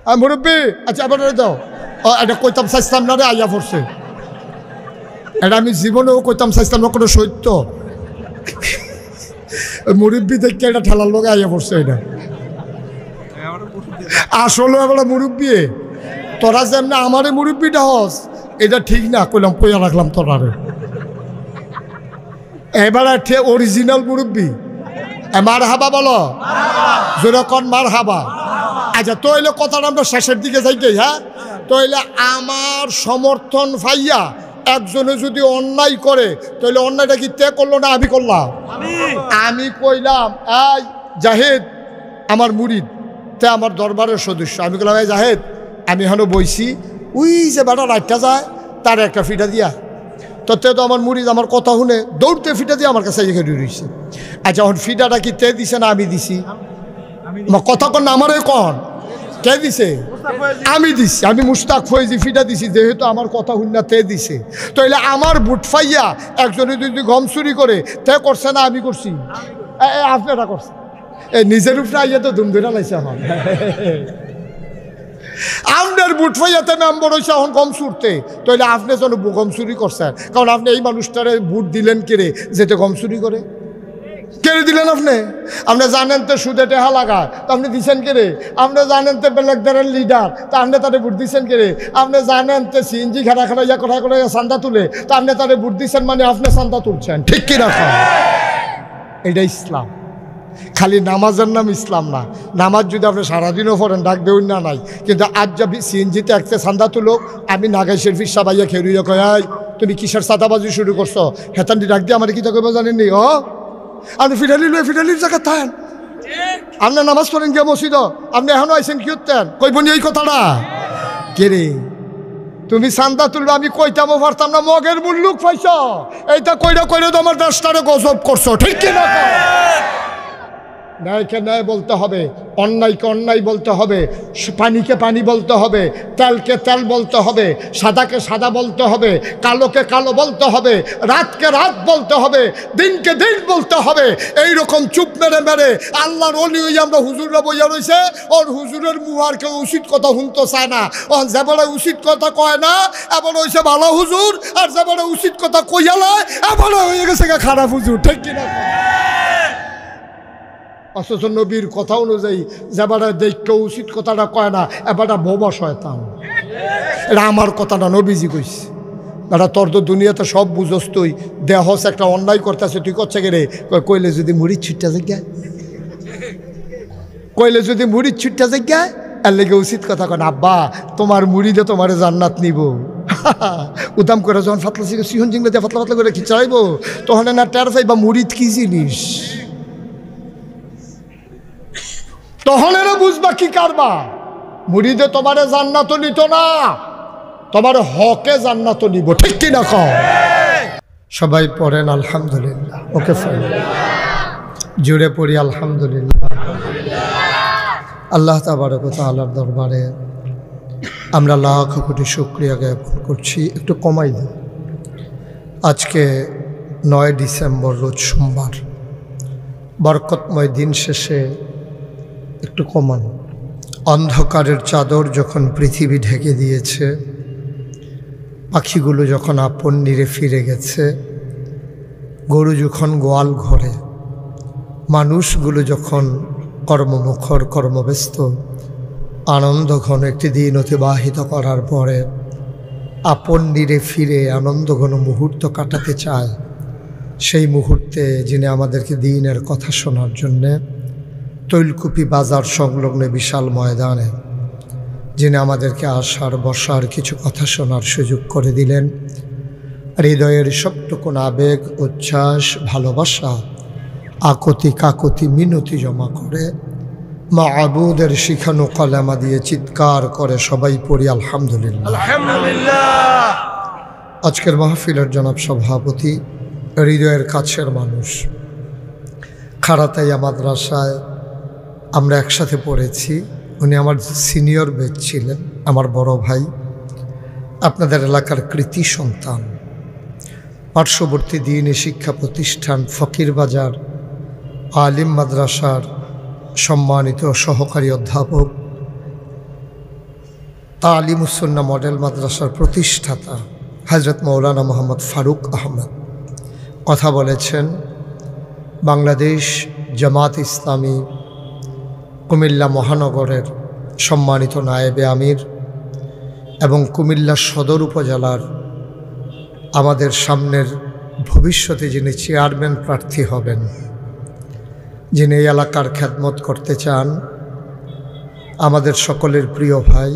মুরব্বী আচ্ছা আবার দাও এটা কইতাম চাইছিলাম না রে আইয়া পড়ছে এটা আমি জীবনেও কইতাম চাইছিলাম না কোনো সত্য মুরব্বী দেখতে এটা ঠেলার লোক আইয়া পড়ছে এটা আসলে এবার মুরব্বী তোরা যেমন আমারে মুরব্বীটা হস এটা ঠিক না কইলাম কইয়া রাখলাম তোরারে এবার অরিজিনাল মুরব্বী মার হাবা বলো যেরকম মার হাবা আচ্ছা তইলে কথাটা আমরা শেষের দিকে যাইতে হ্যাঁ তইলে আমার সমর্থন পাইয়া একজনে যদি অন্যায় করে তাহলে অন্যায়টা কি তে করলো না আমি করলাম আমি কইলাম এই জাহেদ আমার মুরিদ তে আমার দরবারের সদস্য আমি কইলাম এই জাহেদ আমি এখনো বইছি ওই যে বেটা রাতটা যায় তার একটা ফিটা দিয়া তো আমার মুরিদ আমার কথা শুনে দৌড়তে ফিটা দিয়ে আমার কাছে এখানে রয়েছে আচ্ছা এখন ফিটাটা কি তে দিছে না আমি দিছি কথা কন না আমারে কন কে দিছে আমি দিছি আমি মুস্তাক ফয়েজি ফিটা দিছি যেহেতু আমার কথা শুনে তে দিছে তাইলে আমার বুট ফাইয়া একজনে যদি গম চুরি করে তে করছে না আমি করছি আপনারা করছে নিজের উপরে আইয়া তো ধুম ধরে লাইছে এখন আপনার বুট ফাইয়াতে মেম্বর হয়েছে এখন গম চুরতে তাইলে আপনি যেন গম চুরি করছেন কারণ আপনি এই মানুষটারে বুট দিলেন কেড়ে যেতে গম চুরি করে কেড়ে দিলেন আপনি আপনি জানেন তো সুদে টেহা লাগায় তো আপনি দিচ্ছেন কেড়ে আপনি জানেন তো বেলেকদারের লিডার তা আপনি তাদের বুট দিচ্ছেন কেড়ে আপনি জানেন তো সিএনজি খেলা খেলা ইয়া কোথায় করে চান্দা তুলে তা আপনি তাদের বুট দিচ্ছেন মানে আপনি চান্দা তুলছেন ঠিক কি রাখা এটা ইসলাম খালি নামাজের নাম ইসলাম না নামাজ যদি আপনি সারাদিনও পড়েন ডাক দেউন না নাই কিন্তু আজ যাবি সিএনজিতে একটা চান্দা তুলো আমি নাগাই শেরফির সাবাইয়া খেরুইয়া কয় তুমি কিসের চাঁদাবাজি শুরু করছো হেতানটি ডাক দিয়ে আমার কি তো কইব জানেননি ও আপনি ফিডালির জায়গা থাকেন আপনার নামাজ পড়েন গিয়ে মসজিদ আপনি এখনো আইসেন কি করতেন কইবনি এই কথাটা কে রে তুমি চান্দা তুলবে আমি কইতামও পারতাম না মগের মুল্লুক পাইছ এইটা কইরা তোমার দেশটারে গজব করছো ঠিক কিনা ন্যায়কে ন্যায় বলতে হবে অন্যায়কে অন্যায় বলতে হবে পানিকে পানি বলতে হবে তেলকে তেল বলতে হবে সাদাকে সাদা বলতে হবে কালোকে কালো বলতে হবে রাতকে রাত বলতে হবে দিনকে দিন বলতে হবে এইরকম চুপ মেরে মেরে আল্লাহর অলি হই আমরা হুজুররা বইয়া রয়েছে ওর হুজুরের মুহার কেউ উচিত কথা শুনতে চায় না ও যেবারে উচিত কথা কয় না এবার হয়েছে ভালো হুজুর আর যেবারে উচিত কথা কইয়ালায় এবার হয়ে গেছে খারাপ হুজুর ঠিক কিনা অথচ নবীর কথা অনুযায়ী যেবারে দেখকে উচিত কথাটা কয় না এবারটা বোবা শয়তান এটা আমার কথাটা নবীজি কইছে বেটা তোর তো দুনিয়াতে সব বুঝস তুই দেহস একটা অন্যায় করতেছে তুই করছে রে কইলে যদি মুড়ির ছুটটা জায়গায় কইলে যদি মুড়ির ছুটটা জায়গায় এর লেগে উচিত কথা কন আব্বা তোমার মুড়িতে তোমার জান্নাত নিব উদাম করে যখন ফাতলা সিহন জিংলে দিয়ে ফাতলা ফাতলা করে খিচাইব তখন না টের পাইবা মুড়িদ কি জিনিস তখন এরা বুঝবা কি কারবা মুড়িদে তোমারে জান্নাত নিত না তোমার হকে জান্নাত নিব ঠিক কি না কও সবাই পড়েন আলহামদুলিল্লাহ ওকে জুড়ে পড়ি আলহামদুলিল্লাহ আল্লাহ তাবারক ওয়া তাআলার দরবারে আমরা লাখ কোটি শুকরিয়া জ্ঞাপন করছি একটু কমাই দিন আজকে 9 ডিসেম্বর রোজ সোমবার বরকতময় দিন শেষে একটু কমান অন্ধকারের চাদর যখন পৃথিবী ঢেকে দিয়েছে পাখিগুলো যখন আপন নিরে ফিরে গেছে গরু যখন গোয়াল ঘরে মানুষগুলো যখন কর্মমুখর কর্মব্যস্ত আনন্দ ঘন একটি দিন অতিবাহিত করার পরে আপন নিরে ফিরে আনন্দ ঘন মুহূর্ত কাটাতে চায় সেই মুহূর্তে যিনি আমাদেরকে দিনের কথা শোনার জন্যে তৈলকুপি বাজার সংলগ্ন বিশাল ময়দানে যিনি আমাদেরকে আসার বসার কিছু কথা শোনার সুযোগ করে দিলেন হৃদয়ের সবটুকুন আবেগ উচ্ছ্বাস ভালোবাসা আকতি কাকতি মিনতি জমা করে মাবুদের শিখানো কলেমা দিয়ে চিৎকার করে সবাই পড়ি আলহামদুলিল্লাহ আলহামদুলিল্লাহ আজকের মাহফিলের জনাব সভাপতি হৃদয়ের কাছের মানুষ খারাতাইয়া মাদ্রাসায় আমরা একসাথে পড়েছি উনি আমার সিনিয়র ব্যাচ ছিলেন আমার বড় ভাই আপনাদের এলাকার কৃতি সন্তান পার্শ্ববর্তী দ্বীনি শিক্ষা প্রতিষ্ঠান ফকিরবাজার আলিম মাদ্রাসার সম্মানিত সহকারী অধ্যাপক তালিমুস সুন্নাহ মডেল মাদ্রাসার প্রতিষ্ঠাতা হযরত মাওলানা মোহাম্মদ ফারুক আহমদ কথা বলেছেন। বাংলাদেশ জামাত ইসলামী কুমিল্লা মহানগরের সম্মানিত নায়েবে আমির এবং কুমিল্লা সদর উপজেলার আমাদের সামনের ভবিষ্যতে যিনি চেয়ারম্যান প্রার্থী হবেন, যিনি এই এলাকার খেদমত করতে চান, আমাদের সকলের প্রিয় ভাই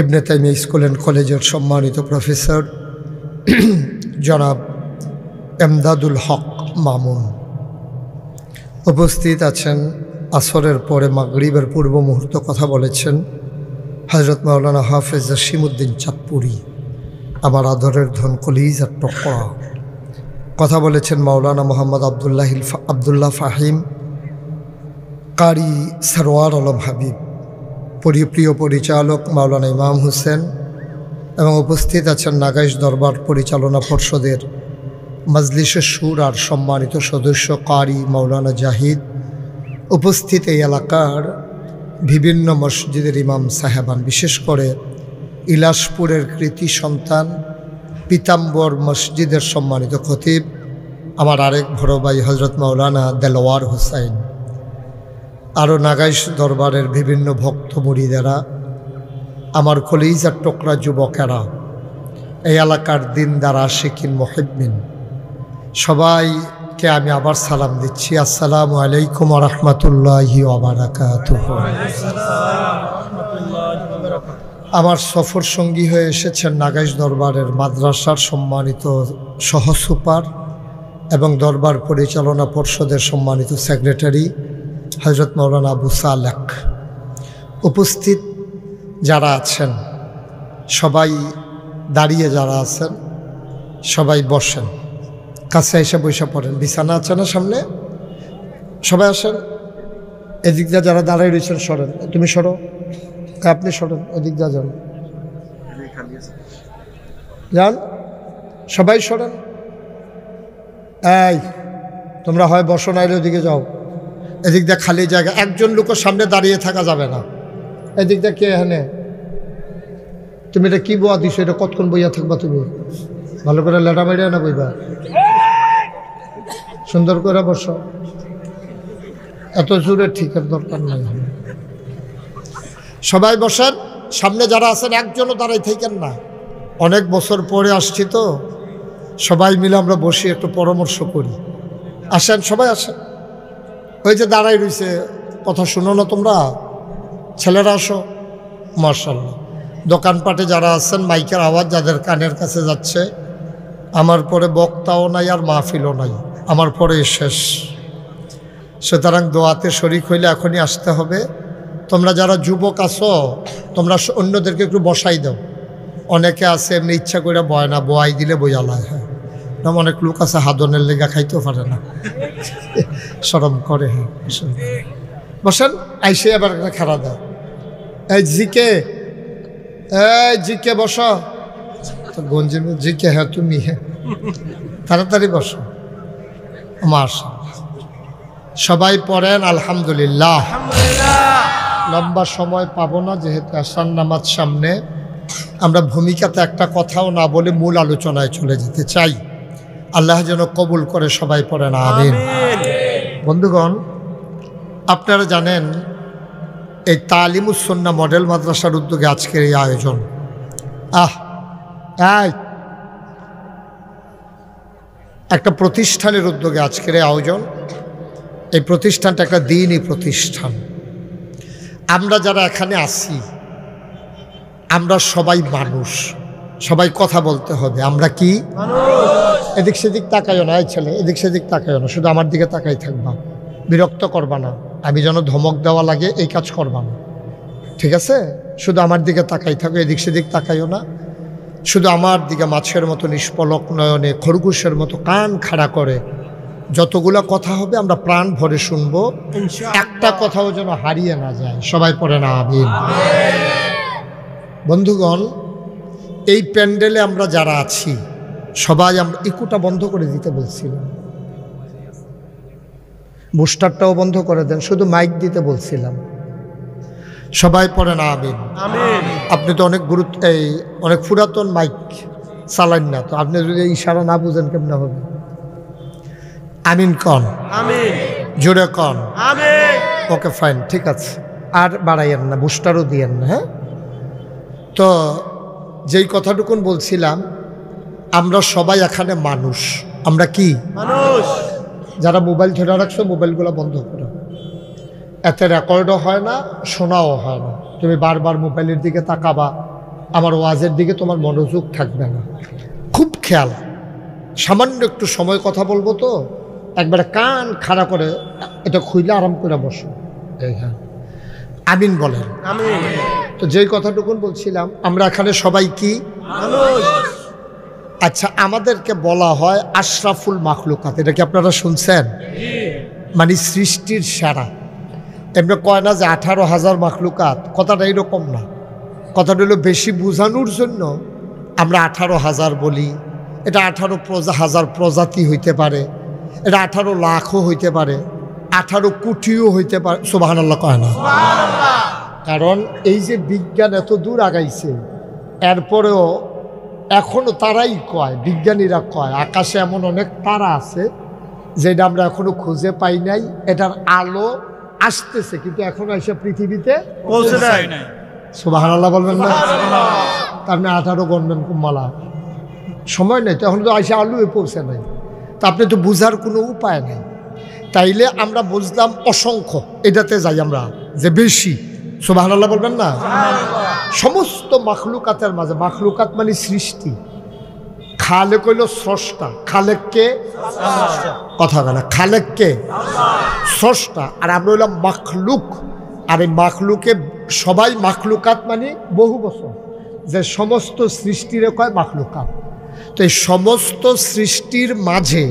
ইবনে তাইমিয়া স্কুল অ্যান্ড কলেজের সম্মানিত প্রফেসর জনাব এমদাদুল হক মামুন উপস্থিত আছেন। আসরের পরে মাগরিবের পূর্ব মুহূর্ত কথা বলেছেন হযরত মাওলানা হাফেজ জসিমউদ্দিন চাঁদপুরি, আমার আদরের ধন কলিজার টুকরা। কথা বলেছেন মাওলানা মোহাম্মদ আবদুল্লাহ ফাহিম, কারি সরওয়ার আলম হাবিব, প্রিয় পরিচালক মাওলানা ইমাম হোসেন, এবং উপস্থিত আছেন নাগাইশ দরবার পরিচালনা পর্ষদের মজলিসে শুরার সম্মানিত সদস্য কারি মাওলানা জাহিদ, উপস্থিত এই এলাকার বিভিন্ন মসজিদের ইমাম সাহেবান, বিশেষ করে ইলাসপুরের কৃতি সন্তান পিতাম্বর মসজিদের সম্মানিত খতিব আমার আরেক বড় ভাই হজরত মাওলানা দেলোয়ার হোসাইন, আরও নাগাইশ দরবারের বিভিন্ন ভক্ত মুরিদেরা, আমার কলিজার টুকরা যুবকেরা, এই এলাকার দিনদার আশিকিন মুহিব্বিন, সবাইকে আমি আবার সালাম দিচ্ছি। আসসালামু আলাইকুম ওয়া রাহমাতুল্লাহি ওয়া বারাকাতুহু। আমার সফর সঙ্গী হয়ে এসেছেন নাগাইশ দরবারের মাদ্রাসার সম্মানিত সহসুপার এবং দরবার পরিচালনা পর্ষদের সম্মানিত সেক্রেটারি হযরত মাওলানা আবু সালেক। উপস্থিত যারা আছেন সবাই, দাঁড়িয়ে যারা আছেন সবাই বসেন, কাছে এসে বসে পড়েন। বিছানা আছে না সামনে, সবাই আসেন। এদিক দিয়ে যারা দাঁড়িয়ে রয়েছেন সরেন, তুমি সরো, আপনি সরেন, এদিক দিয়ে যান, যান, সবাই সরেন। এই তোমরা হয় বসো, নাইলে ওদিকে যাও, এদিক দিয়ে খালি জায়গা, একজন লোকের সামনে দাঁড়িয়ে থাকা যাবে না। এদিক দিয়ে কে এখানে, তুমি এটা কি বয়া দিছো, এটা কতক্ষণ বইয়া থাকবা তুমি? ভালো করে লেটা বেড়িয়া না বইবা, সুন্দর করে বসো, এত জোরে ঠিকের দরকার নাই। সবাই বসেন, সামনে যারা আছেন একজনও দাঁড়াই থাকেন না। অনেক বছর পরে আসছি তো, সবাই মিলে আমরা বসে একটু পরামর্শ করি। আসেন, সবাই আসেন। ওই যে দাঁড়াই রয়েছে, কথা শুনো না তোমরা, ছেলেরা আসো। মাশাআল্লাহ, দোকানপাটে যারা আছেন, মাইকের আওয়াজ যাদের কানের কাছে যাচ্ছে, আমার পরে বক্তাও নাই আর মাহফিলও নাই, আমার পরে শেষ। সুতরাং দোয়াতে শরিক হইলে এখনই আসতে হবে। তোমরা যারা যুবক আছো, তোমরা অন্যদেরকে একটু বসাই দাও। অনেকে আছে এমনি ইচ্ছা করে বয় না, বয়াই দিলে বইয়ালায়। হ্যাঁ, অনেক লোক আছে হাদনের লেগা খাইতেও পারে না, শরম করে। হ্যাঁ, বসেন। আইসে আবার একটা খাড়া দাও। এই জিকে, এই জিকে বস, গঞ্জি জিকে। হ্যাঁ তুমি, হ্যাঁ তাড়াতাড়ি বসো। মাশাআল্লাহ, সবাই পড়েন আলহামদুলিল্লাহ। লম্বা সময় পাবো না, যেহেতু আসার নামাজ সামনে। আমরা ভূমিকাতে একটা কথাও না বলে মূল আলোচনায় চলে যেতে চাই। আল্লাহ যেন কবুল করে, সবাই পড়েন আমিন। বন্ধুগণ, আপনারা জানেন এই তালিমুস সুন্নাহ মডেল মাদ্রাসার উদ্যোগে আজকের এই আয়োজন। একটা প্রতিষ্ঠানের উদ্যোগে আজকের এই আয়োজন। এই প্রতিষ্ঠানটা একটা দ্বীনি প্রতিষ্ঠান। আমরা যারা এখানে আসি, আমরা সবাই মানুষ, সবাই কথা বলতে হবে। আমরা কি এদিক সেদিক তাকাইও না, এই ছেলে এদিক সেদিক তাকাইও না, শুধু আমার দিকে তাকাই থাকবা, বিরক্ত করবা না। আমি যেন ধমক দেওয়া লাগে এই কাজ করবা না, ঠিক আছে? শুধু আমার দিকে তাকাই থাকো, এদিক সেদিক তাকাইও না। শুধু আমার দিকে মাছের মতো নিষ্পলক নয়নে, খরগোশের মতো কান খাড়া করে যতগুলো কথা হবে আমরা প্রাণ ভরে শুনবো। একটা কথাও যেন হারিয়ে না যায়। সবাই পড়ে না আমিন। বন্ধুগণ, এই প্যান্ডেলে আমরা যারা আছি সবাই আমরা ইকুটা বন্ধ করে দিতে বলছিলাম, বুস্টারটাও বন্ধ করে দেন, শুধু মাইক দিতে বলছিলাম। সবাই পড়েন আমিন। আমিন। আপনি তো অনেক অনেক পুরাতন মাইক চালান না, তো আপনি যদি ইশারা না বুঝেন কেমন হবে? আমিন কন, আমিন। জোরে কন। আমিন। ওকে ফাইন, ঠিক আছে, আর বাড়াইয়েন না, বুস্টারও দিয়েন না। হ্যাঁ, তো যেই কথাটুকুন বলছিলাম, আমরা সবাই এখানে মানুষ। আমরা কি মানুষ? যারা মোবাইল ধরে রাখছো মোবাইলগুলো বন্ধ করো, এতে রেকর্ডও হয় না, শোনাও হয় না। তুমি বারবার মোবাইলের দিকে তাকাবা, আমার ওয়াজের দিকে তোমার মনোযোগ থাকবে না। খুব খেয়াল, সামান্য একটু সময় কথা বলবো তো একবারে কান খাড়া করে এটা খুইলে আরাম করে বসো। এই হ্যাঁ, আমিন বলেন। আমিন। তো যেই কথাটুকুন বলছিলাম, আমরা এখানে সবাই কি মানুষ? আচ্ছা, আমাদেরকে বলা হয় আশরাফুল মাখলুকাত। এটা কি আপনারা শুনছেন? মানে সৃষ্টির সেরা। এমনি কয় না যে 18,000 মাখলুকাত, কথাটা এইরকম না। কথাটা হলো বেশি বোঝানোর জন্য আমরা 18,000 বলি। এটা 18,000 প্রজাতি হইতে পারে, এটা 18 লাখও হইতে পারে, 18 কোটিও হইতে পারে। সুবহানাল্লাহ কয় না? কারণ এই যে বিজ্ঞান এত দূর আগাইছে, এরপরেও এখনো তারাই কয়, বিজ্ঞানীরা কয়, আকাশে এমন অনেক তারা আছে যেটা আমরা এখনো খুঁজে পাই নাই। এটার আলো আসতেছে কিন্তু এখনো এসে পৃথিবীতে পৌঁছে নাই। সুবহানাল্লাহ বলবেন না? তার মানে 18 গণবেন কুম্মালা, সময় নেই তো, এখন তো এসে আলুয়ে পৌঁছে নাই। তা আপনি তো বুঝার কোনো উপায় নেই। তাইলে আমরা বুঝলাম অসংখ্য, এটাতে যাই আমরা যে বেশি। সুবহানাল্লাহ বলবেন না? সমস্ত মাখলুকাতের মাঝে, মাখলুকাত মানে সৃষ্টি, খালেক হইল স্রষ্টা। খালেককে কথা বলে, খালেককে স্রষ্টা, আর আমরা হইলাম মাখলুক। আর এই মাখলুকে সবাই মাখলুকাত মানে বহু বছর, যে সমস্ত সৃষ্টির কয় মাখলুকাত। তো এই সমস্ত সৃষ্টির মাঝে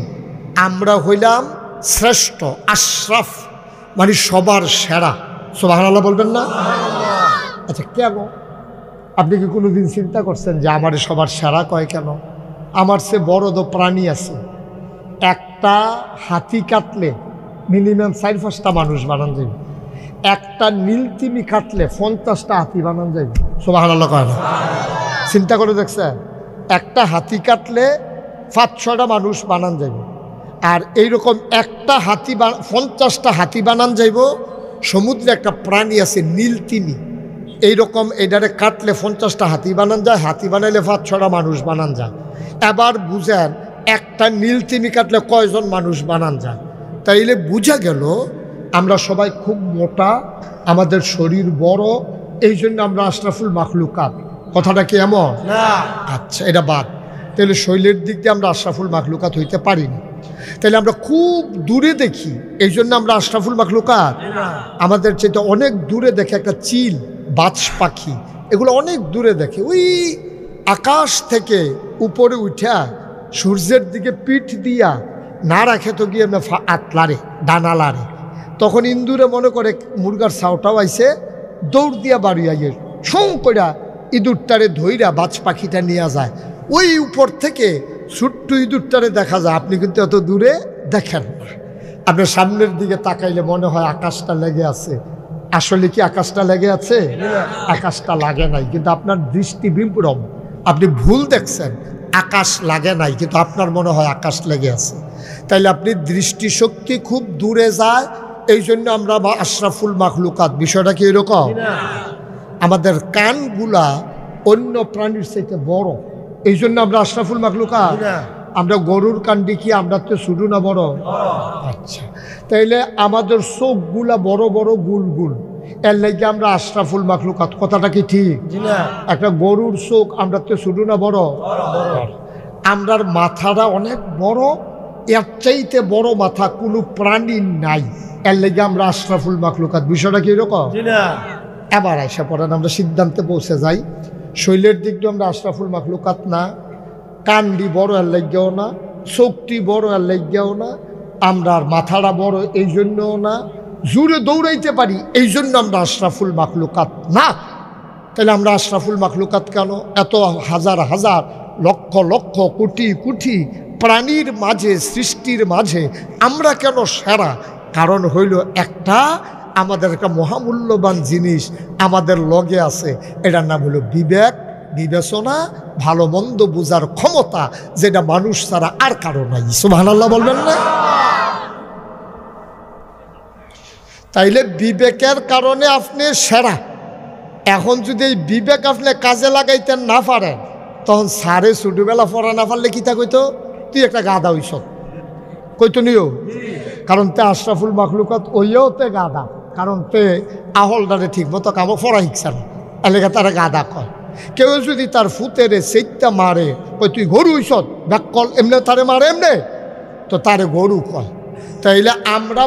আমরা হইলাম শ্রেষ্ঠ, আশরাফ মানে সবার সেরা। সুবহানাল্লাহ বলবেন না? আচ্ছা, কেন? আপনি কি কোনোদিন চিন্তা করছেন যে আমার সবার সেরা কয় কেন? আমার সে বড় তো প্রাণী আছে, একটা হাতি কাটলে মিনিমাম 4-5টা মানুষ বানান যাবে, একটা নীলতিমি কাটলে 50টা হাতি বানান যাবে। সুবহানাল্লাহ কয় না? চিন্তা করে দেখছেন? একটা হাতি কাটলে 5-6টা মানুষ বানান যাবে। আর এইরকম একটা হাতি 50টা হাতি বানান যাইব। সমুদ্রে একটা প্রাণী আছে নীলতিমি, এইরকম এটারে কাটলে 50টা হাতি বানান যায়, হাতি বানাইলে 5-6টা মানুষ বানান যায়। এবার বুঝেন একটা নীলতিমি কাটলে কয়জন মানুষ বানান যায়। তাইলে বুঝা গেল আমরা সবাই খুব মোটা, আমাদের শরীর বড়, এই জন্য আমরা আশরাফুল মাখলুকাত। কথাটা কি এমন? না। আচ্ছা, এটা বাদ। তাহলে শৈলের দিক দিয়ে আমরা আশরাফুল মাখলুকাত হইতে পারি না। তাহলে আমরা খুব দূরে দেখি, এই জন্য আমরা আশরাফুল মাখলুকাত। আমাদের চেয়ে অনেক দূরে দেখে একটা চিল, বাজ পাখি, এগুলো অনেক দূরে দেখে। ওই আকাশ থেকে উপরে উঠা সূর্যের দিকে পিঠ দিয়া না রাখে তো গিয়ে আতলারে ডানা লারে, তখন ইন্দুরে মনে করে মুরগার ছাউটাও আইসে, দৌড় দিয়া বাড়ি আইয়ে ছৌ করে ইঁদুরটারে ধইরা বাজ পাখিটা নিয়ে যায়। ওই উপর থেকে ছোট্ট ইঁদুরটারে দেখা যায়, আপনি কিন্তু এত দূরে দেখেন না। আপনার সামনের দিকে তাকাইলে মনে হয় আকাশটা লেগে আছে। আসলে কি আকাশটা লেগে আছে? আকাশটা লাগে নাই, কিন্তু আপনার দৃষ্টি বিভ্রম, আপনি ভুল দেখছেন। আকাশ লাগে নাই, কিন্তু আপনার মনে হয় আকাশ লেগে আছে। তাইলে আপনি দৃষ্টিশক্তি খুব দূরে যায়, এই জন্য আমরা আশরাফুল মাখলুকাত। বিষয়টা কি এরকম? আমাদের কানগুলা অন্য প্রাণীর চাইতে বড়, এই জন্য আমরা আশরাফুল মাখলুকাত। আমরা গরুর কান দেখি, আমরা তো ছোট না বড়? আচ্ছা, তাইলে আমাদের চোখগুলা বড় বড় গুল গুল, এর লাগে আমরা আশরাফুল মাখলুকাত। কথাটা কি ঠিক? একটা গরুর চোখ, আমরা তো ছোট না বড়? আমরার মাথাটা অনেক বড়, এর চাইতে বড় মাথা কোনো প্রাণীর নাই, এর লাগে আমরা আশরাফুল মাখলুকাত। বিষয়টা কি এরকম? এবার আইসা পড়েন, আমরা সিদ্ধান্তে পৌঁছে যাই। শৈলের দিক দিয়ে আমরা আশরাফুল মাখলুকাত না, কান্ডি বড় এর লাগেও না, চোখটি বড় এর লাগেও না, আমরা মাথাটা বড় এই জন্যও না, জোরে দৌড়াইতে পারি এই জন্য আমরা আশরাফুল মাখলুকাত না। তাহলে আমরা আশরাফুল মাখলুকাত কেন? এত হাজার হাজার লক্ষ লক্ষ কোটি কোটি প্রাণীর মাঝে, সৃষ্টির মাঝে আমরা কেন সেরা? কারণ হইল একটা, আমাদের একটা মহামূল্যবান জিনিস আমাদের লগে আছে, এটার নাম হলো বিবেক, বিবেচনা, ভালো মন্দ বোঝার ক্ষমতা, যেটা মানুষ ছাড়া আর কারো নাই। সুবহানাল্লাহ বলবেন না? তাইলে বিবেকের কারণে আপনি সেরা। এখন যদি এই বিবেক আপনি কাজে লাগাইতে না পারেন, তখন সারে ছোটবেলা পড়া না পারলে কি তা কইতো, তুই একটা গাধা হইস, কইতো নিও। কারণ তে আশরাফুল মাখলুকাত ওইও তে গাধা, কারণ তে আহলদারে ঠিক মতো কাম পড়া শিখছে না, এলাকা তারা গাধা কয়। কেউ যদি তার ফুতেরে সেইটা মারে, কই তুই গরু হইস, ব্যাকল এমনি তারে মারে এমনি, তো তারে গরু কয়। তাইলে আমরা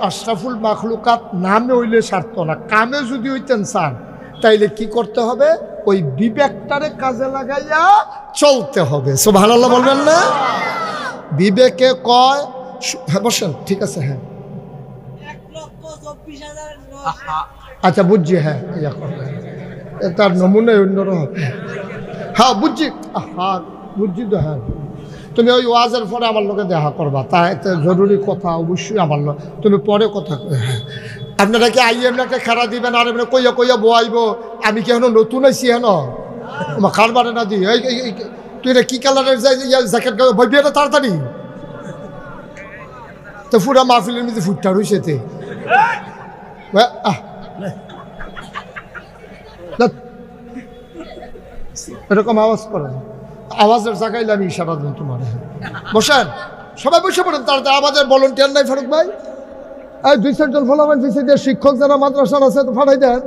আশরাফুল মাখলুকাত নামে হইলে সারত না, কামে যদি হইতেন চান তাইলে কি করতে হবে, ওই বিবেকটারে কাজে লাগাইয়া চলতে হবে। সুবহানাল্লাহ বলবেন না? বিবেকে কয়, হ্যাঁ বসেন, ঠিক আছে, হ্যাঁ 1,24,000। আচ্ছা বুঝছি, হ্যাঁ তার নমুনায় অন্যরকম। হ্যাঁ বুঝছি, হ্যাঁ বুঝছি তো। হ্যাঁ তুমি ওই ওয়াজের পরে আমার লোকে দেখা করবা, তা একটা জরুরি কথা, অবশ্যই আমার লোক তুমি পরে কথা। হ্যাঁ আপনারা কি আইএম একটা খেলা দিবেন, আর এমনি কইয়া কইয়া বয়াইব, আমি কি এখন নতুন আইসি হেন খারবারে না দিই। তুই রে কি কালারের জ্যাকেট বইবি না তাড়াতাড়ি, তো পুরা মাহফিলের মধ্যে ফুটটা রয়েছে তে এরকম আওয়াজ করেন, আওয়াজের জায়গায় আমি ইশারা দিন তোমার। বসেন সবাই, বসে পড়েন তাড়াতাড়ি। আমাদের ভলান্টিয়ার নাই ফারুক ভাই? এই 2-4 জন ফলাবেন পিছিয়ে, শিক্ষক যারা মাদ্রাসার আছে তো ফাটাই দেন।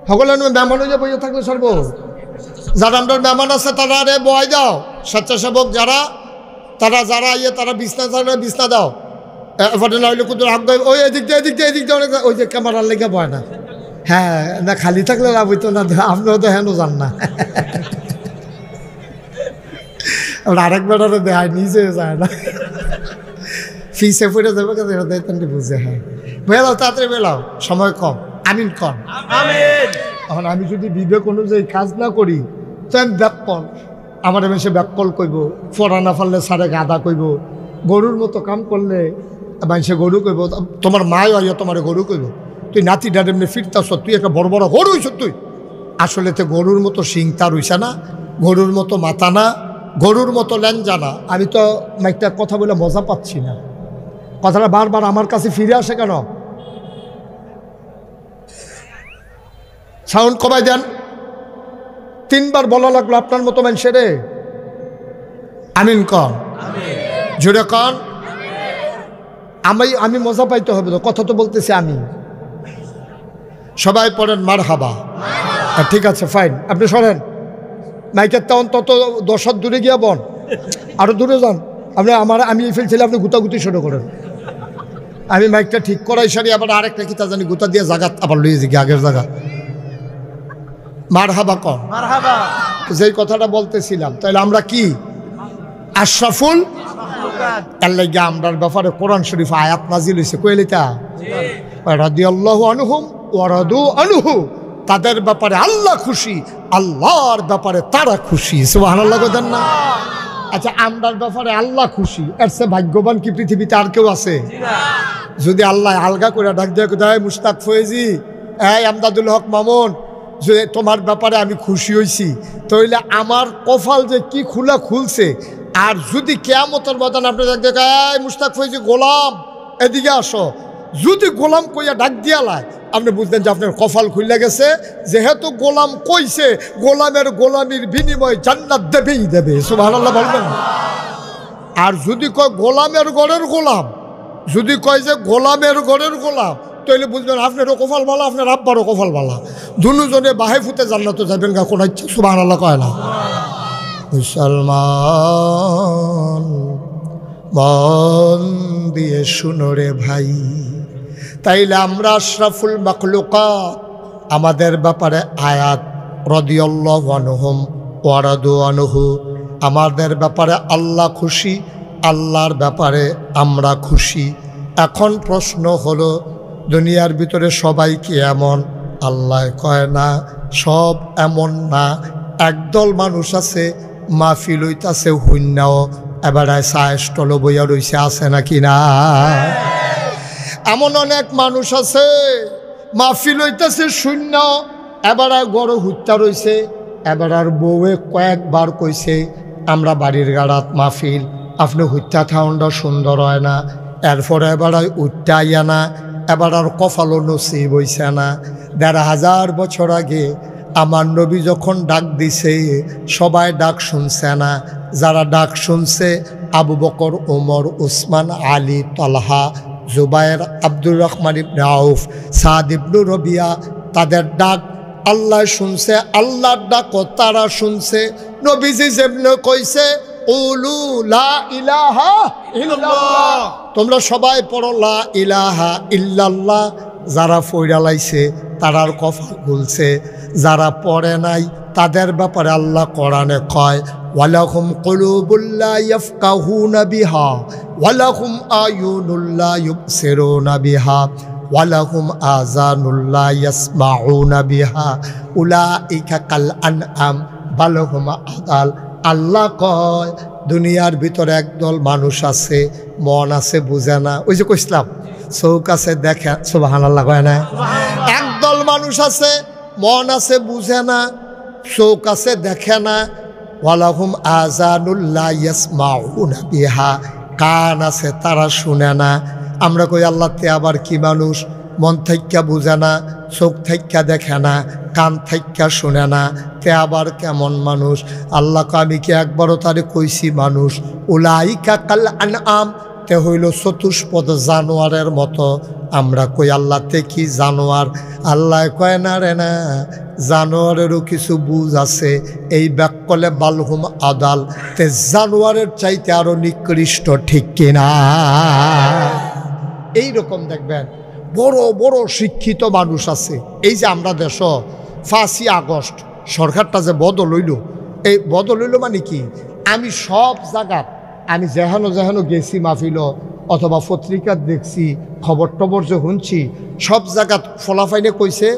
সকলে মেহমান হয়ে বইয়ে থাকলে সর্ব, যারা আমরা মেহমান আছে তারা আরে বয় দাও, স্বেচ্ছাসেবক যারা, তারা যারা ইয়ে তারা বিছনা থাকলে বিছনা দাও। এবারে না হইলে কুতুর হাক ওই এদিক দিয়ে এদিক দিয়ে এদিক দিয়ে অনেক, ওই যে ক্যামেরার লেগে বয় না। হ্যাঁ না, খালি থাকলে লাভ হইতো না, আপনিও তো হেন যান না। আরেক বেটারে দেখায়, নিজে যায় না, ফিসে ফুটে যাবে কাছে বুঝে। হ্যাঁ বেলাও, তাড়াতাড়ি বেলাও, সময় কম। আমিন কম। এখন আমি যদি বিবেক অনুযায়ী কাজ না করি, তো আমি ব্যাকল, আমার এমনি সে ব্যাকল কইব, ফোড়া না ফাললে সারে গাদা কইব, গরুর মতো কাম করলে মানুষে গরু কইব, তোমার মায় হইয়া তোমার গরু কইব, তুই নাতি ডাড এমনি ফিরতাস, তুই একটা বড় বড় গরু হইছ তুই। আসলে তো গরুর মতো শিং তার হইছে না, গরুর মতো মাথা না, গরুর মতো ল্যাঞ্জা না। আমি তো একটা কথা বলে মজা পাচ্ছি না, কথাটা বারবার আমার কাছে ফিরে আসে কেন? সাউন্ড কমাই দেন, 3 বার বলা লাগলো আপনার মতো মানুষের। আমিন কন, জোরে কন। আমি মজা পাইতে হবে তো, কথা তো বলতেছি আমি। সবাই পড়েন মারহাবা। ঠিক আছে ফাইন, আপনি সরেন, মাইকের তো অন্তত 10 হাত দূরে গিয়া বন, আরো দূরে যান। আপনি আমি ফেলছিলাম, আপনি গুতাগুতি শুরু করেন। আমি মাইকটা ঠিক করাই সারি, আবার আরেকটা কি তা জানি গুতা দিয়ে জায়গা আবার লইয়ে যাই আগের জায়গা। মারহাবা কন, মারহাবা। যেই কথাটা বলতেছিলাম, তাহলে আমরা কি আশরাফুল আল্লাহ, আমরার ব্যাপারে কোরআন শরীফ আয়াত নাজিল হইছে, কইলিতা রাদিয়াল্লাহু আনহুম ওয়া রাদু আনহু, তাদের ব্যাপারে আল্লাহ খুশি, আল্লাহর ব্যাপারে তারা খুশি। সুবহানাল্লাহ কইতেন না? আচ্ছা, আমরার ব্যাপারে আল্লাহ খুশি, এর চেয়ে ভাগ্যবান কি পৃথিবীতে আর কেউ আছে? যদি আল্লাহ আলগা করে ডাক দিয়ে কোথায়, মুশতাক ফয়েজি, এই আমদাদুল হক মামুন, যে তোমার ব্যাপারে আমি খুশি হয়েছি, তাহলে আমার কপাল যে কি খুলা খুলছে। আর যদি কিয়ামতের ময়দানে আপনি ডাক দিয়ে, এই মুশতাক ফয়েজি গোলাম এদিকে আসো, যদি গোলাম কইয়া ডাক দিয়া লাই, আপনি বুঝলেন যে আপনার কপাল খুলে গেছে। যেহেতু গোলাম কইছে, গোলামের গোলামির বিনিময় জান্নাত দেবেই দেবে। সুবহানাল্লাহ বলবেন। আর যদি কয় গোলামের ঘরের গোলাম, যদি কয় যে গোলামের ঘরের গোলাম, তাহলে বুঝবেন আপনারও কপাল ভালো, আপনার আব্বারও কপাল ভালো, দুজনে বাহে ফুতে জান্নাতে যাবেন গা। কোন ইচ্ছা সুবহানাল্লাহ কয় না? মুসলমান মন দিয়ে শুনো রে ভাই, তাইলে আমরা আশরাফুল মাখলুকাত, আমাদের ব্যাপারে আয়াত রাদিয়াল্লাহু আনহুম ওয়া রাদু আনহু, আমাদের ব্যাপারে আল্লাহ খুশি, আল্লাহর ব্যাপারে আমরা খুশি। এখন প্রশ্ন হলো, দুনিয়ার ভিতরে সবাই কি এমন? আল্লাহ কয় না, সব এমন না। একদল মানুষ আছে মাহফিল হইতাছে হুন্যাও এবারে সায়স্টল বইয়া রইছে, আছে নাকি না? এমন অনেক মানুষ আছে মাহফিল হইতেছে শূন্য, এবার আর গড় হত্যা রয়েছে। এবার আর বউয়ে কয়েকবার কইছে আমরা বাড়ির গাড়াত মাহফিল, আপনি হত্যা থাউন্ডা সুন্দর হয় না। এরপরে এবার উঠতে আইয়া না, এবার আর কপালও নসিব হইছে না। ১,৫০০ বছর আগে আমার নবী যখন ডাক দিছে সবাই ডাক শুনছে না। যারা ডাক শুনছে আবু বকর, ওমর, উসমান, আলী, তলহা, জুবায়ের, আব্দুর রহমান ইবনে আউফ, সাদ ইবনু রবিয়া, তাদের ডাক আল্লাহ শুনছে। আল্লাহর ডাকও তারা শুনছে। নবীজি যেমনে কইছে উলু লা ইলাহা ইল্লাল্লাহ, তোমরা সবাই পড়ো লা ইলাহা ইল্লাল্লাহ। যারা ফইরা লাইছে তারার কপাল খুলছে, যারা পড়ে নাই তাদের ব্যাপারে আল্লাহ কোরআনে কয় ওয়ালাহুম কুলুবুল লা ইয়াফকাহুনা বিহা ওয়ালাহুম আয়ুনুল লা ইউবসিরুনা বিহা ওয়ালাহুম আযানুল লা ইয়াসমাউনা বিহা উলাইকা কাল আনআম বাল হুম আদাল। আল্লাহ কয় দুনিয়ার ভিতরে একদল মানুষ আছে, মন আছে বুঝে না। ওই যে কইছিলাম চৌক আছে দেখে, সুবহানাল্লাহ কয় না? একদল মানুষ আছে মন আছে বুঝে না, চৌক আছে দেখে না। ওয়ালাহুম আযানুল লা ইয়াসমাউনা বিহা, কান আছে তারা শুনে না। আমরা কই আল্লাহ তে আবার কি মানুষ? মন থাইক্কা বুঝে না, চোখ থাইক্কা দেখে না, কান থাইক্কা শুনে না, তে আবার কেমন মানুষ? আল্লাহ আমি কি একবারও তারে কইছি মানুষ? উলাইকা কাল আনআম, তে হইল চতুষ্পদ জানোয়ারের মতো। আমরা কই আল্লাহ তে কি জানোয়ার? আল্লাহ কয় না রে না, জানোয়ারেরও কিছু বুঝ আছে। এই ব্যাককলে বালহুম আদাল, তে জানোয়ারের চাইতে আরো নিকৃষ্ট, ঠিক কিনা? এইরকম দেখবেন বড় বড় শিক্ষিত মানুষ আছে। এই যে আমরা দেশ 5ই আগস্ট সরকারটা যে বদল হইল, এই বদল হইল মানে কি? আমি সব জায়গা, আমি যেহানো যেহানো গেছি মাহফিল অথবা পত্রিকা দেখছি, খবর টবর যে শুনছি, সব জায়গাত ফলাফাইনে কইছে,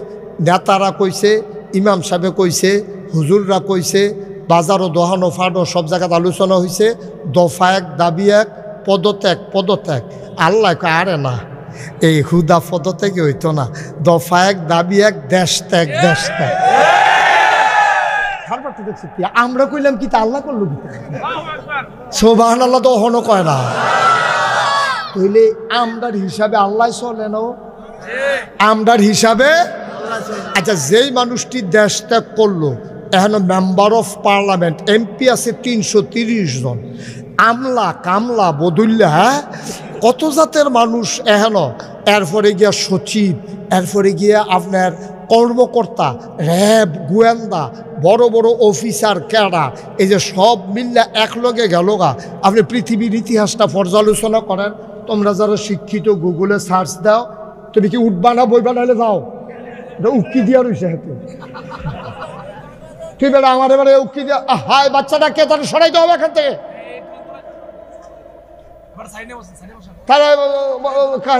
নেতারা কইছে, ইমাম সাহেবে কইছে, হুজুররা কইছে, বাজারও দোহানো ফাডো সব জায়গাত আলোচনা হয়েছে। দফা এক দাবি এক, পদত্যাগ পদত্যাগ। আল্লাহ কয় আরে না, এই হুদা পদত্যাগে হইতো না, দফা এক দাবি এক, দেশ ত্যাগ দেশ ত্যাগ। আমরা কইলাম কি তা আল্লাহ করলো কি? সুবহানাল্লাহ তো হনো কয় না। তাইলে আমরার হিসাবে আল্লাহ চলে না, আমরার হিসাবে। আচ্ছা, যেই মানুষটি দেশ ত্যাগ করলো, এখন মেম্বার অফ পার্লামেন্ট এমপি আছে 330 জন, আমলা কামলা বদুল্লা, হ্যাঁ কত জাতের মানুষ এখন। এরপরে গিয়া সচিব, এরপরে গিয়া আপনার কর্মকর্তা, র্যাব, গোয়েন্দা, বড় বড় অফিসার, ক্যাডার, এই যে সব মিল্লা একলগে গেল গা। আপনি পৃথিবীর ইতিহাসটা পর্যালোচনা করেন। তোমরা যারা শিক্ষিত গুগলে সার্চ দাও, তুমি কি উঠবা না বই বানাইলে যাও? উক্কি দিয়া রয়েছে হাতে, ঠিক আছে? আমার এবারে উক্কি দিয়া, হায় বাচ্চাটা কে, তারা সরাইতে হবে এখান থেকে।